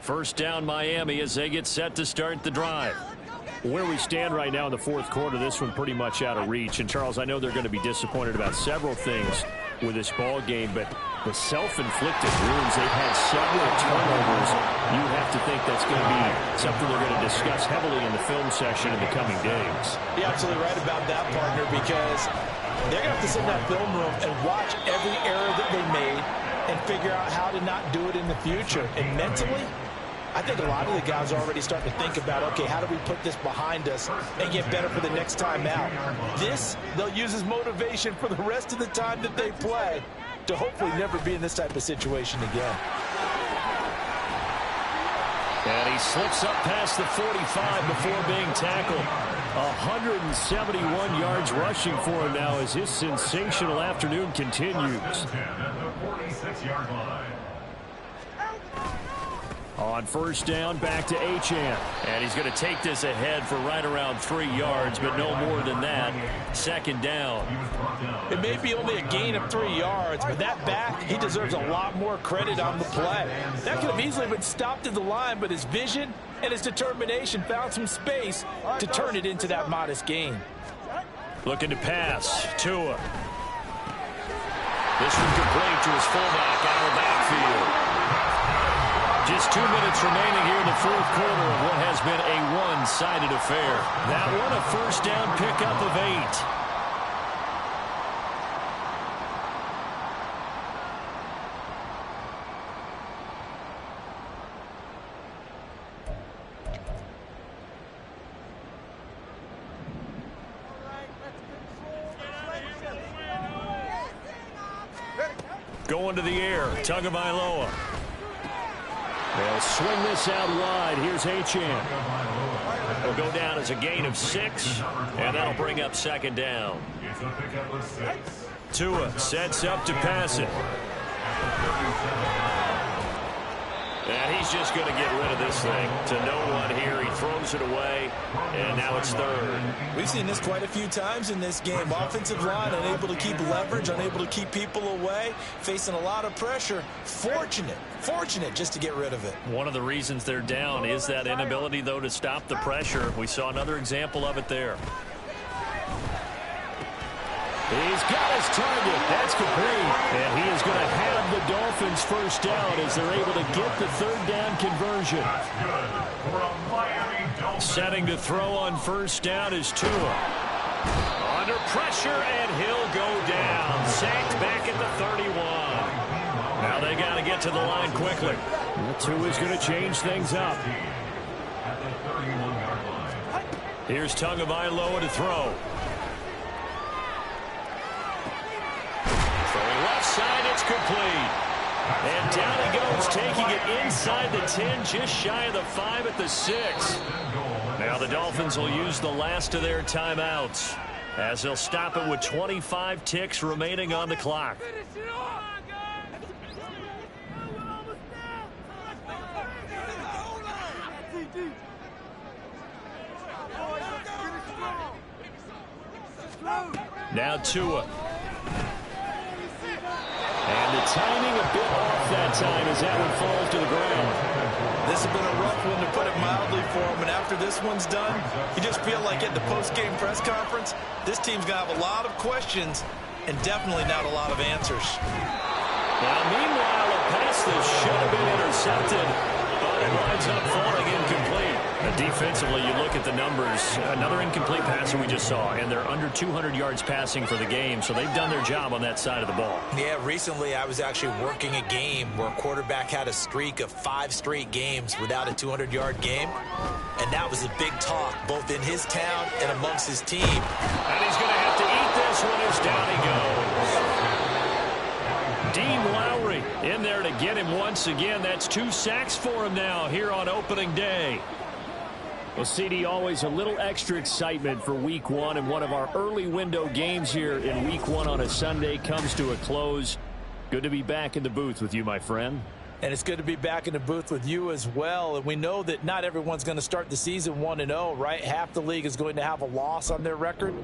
First down Miami as they get set to start the drive. Where we stand right now in the fourth quarter, this one pretty much out of reach. And, Charles, I know they're going to be disappointed about several things with this ball game, but the self-inflicted wounds, they've had several turnovers. You have to think that's going to be something they're going to discuss heavily in the film session in the coming days. You're absolutely right about that, partner, because they're going to have to sit in that film room and watch every error that they made and figure out how to not do it in the future. And mentally, I think a lot of the guys are already starting to think about, okay, how do we put this behind us and get better for the next time out? This, they'll use as motivation for the rest of the time that they play to hopefully never be in this type of situation again. And he slips up past the 45 before being tackled. 171 yards rushing for him now as his sensational afternoon continues. On first down, back to Achane. And he's going to take this ahead for right around 3 yards, but no more than that. Second down. It may be only a gain of 3 yards, but that back, he deserves a lot more credit on the play. That could have easily been stopped at the line, but his vision and his determination found some space to turn it into that modest gain. Looking to pass. Tua. This one complete to his fullback out of the backfield. Just 2 minutes remaining here in the fourth quarter of what has been a one-sided affair. That one a first down pickup of 8. Going to the air, Tagovailoa. They'll swing this out wide. Here's Achane. Will go down as a gain of 6, and that'll bring up second down. Tua sets up to pass it. And he's just going to get rid of this thing to no one here. He throws it away, and now it's third. We've seen this quite a few times in this game. Offensive line unable to keep leverage, unable to keep people away, facing a lot of pressure. Fortunate just to get rid of it. One of the reasons they're down is that inability, though, to stop the pressure. We saw another example of it there. He's got his target. That's complete. And he is going to have the Dolphins first down as they're able to get the third down conversion. Setting to throw on first down is Tua. Under pressure, and he'll go down. Sacked back at the 31. Now they got to get to the line quickly. Tua is going to change things up. Here's Tagovailoa to throw. Throwing left side, it's complete. And down he goes, taking it inside the 10, just shy of the 5 at the 6. Now the Dolphins will use the last of their timeouts, as they'll stop it with 25 ticks remaining on the clock. Now Tua. And the timing a bit off that time as that one falls to the ground. This has been a rough one, to put it mildly, for him. And after this one's done, you just feel like at the post-game press conference, this team's going to have a lot of questions and definitely not a lot of answers. Now, meanwhile, a pass that should have been intercepted, but it winds up falling incomplete. And defensively, you look at the numbers. Another incomplete passer we just saw, and they're under 200 yards passing for the game, so they've done their job on that side of the ball. Yeah, recently I was actually working a game where a quarterback had a streak of 5 straight games without a 200-yard game, and that was a big talk, both in his town and amongst his team. And he's going to have to eat this one as down he goes. Dean Lowry in there to get him once again. That's 2 sacks for him now here on opening day. Well, CD, always a little extra excitement for Week 1, and one of our early window games here in Week 1 on a Sunday comes to a close. Good to be back in the booth with you, my friend. And it's good to be back in the booth with you as well. And we know that not everyone's going to start the season 1-0, right? Half the league is going to have a loss on their record.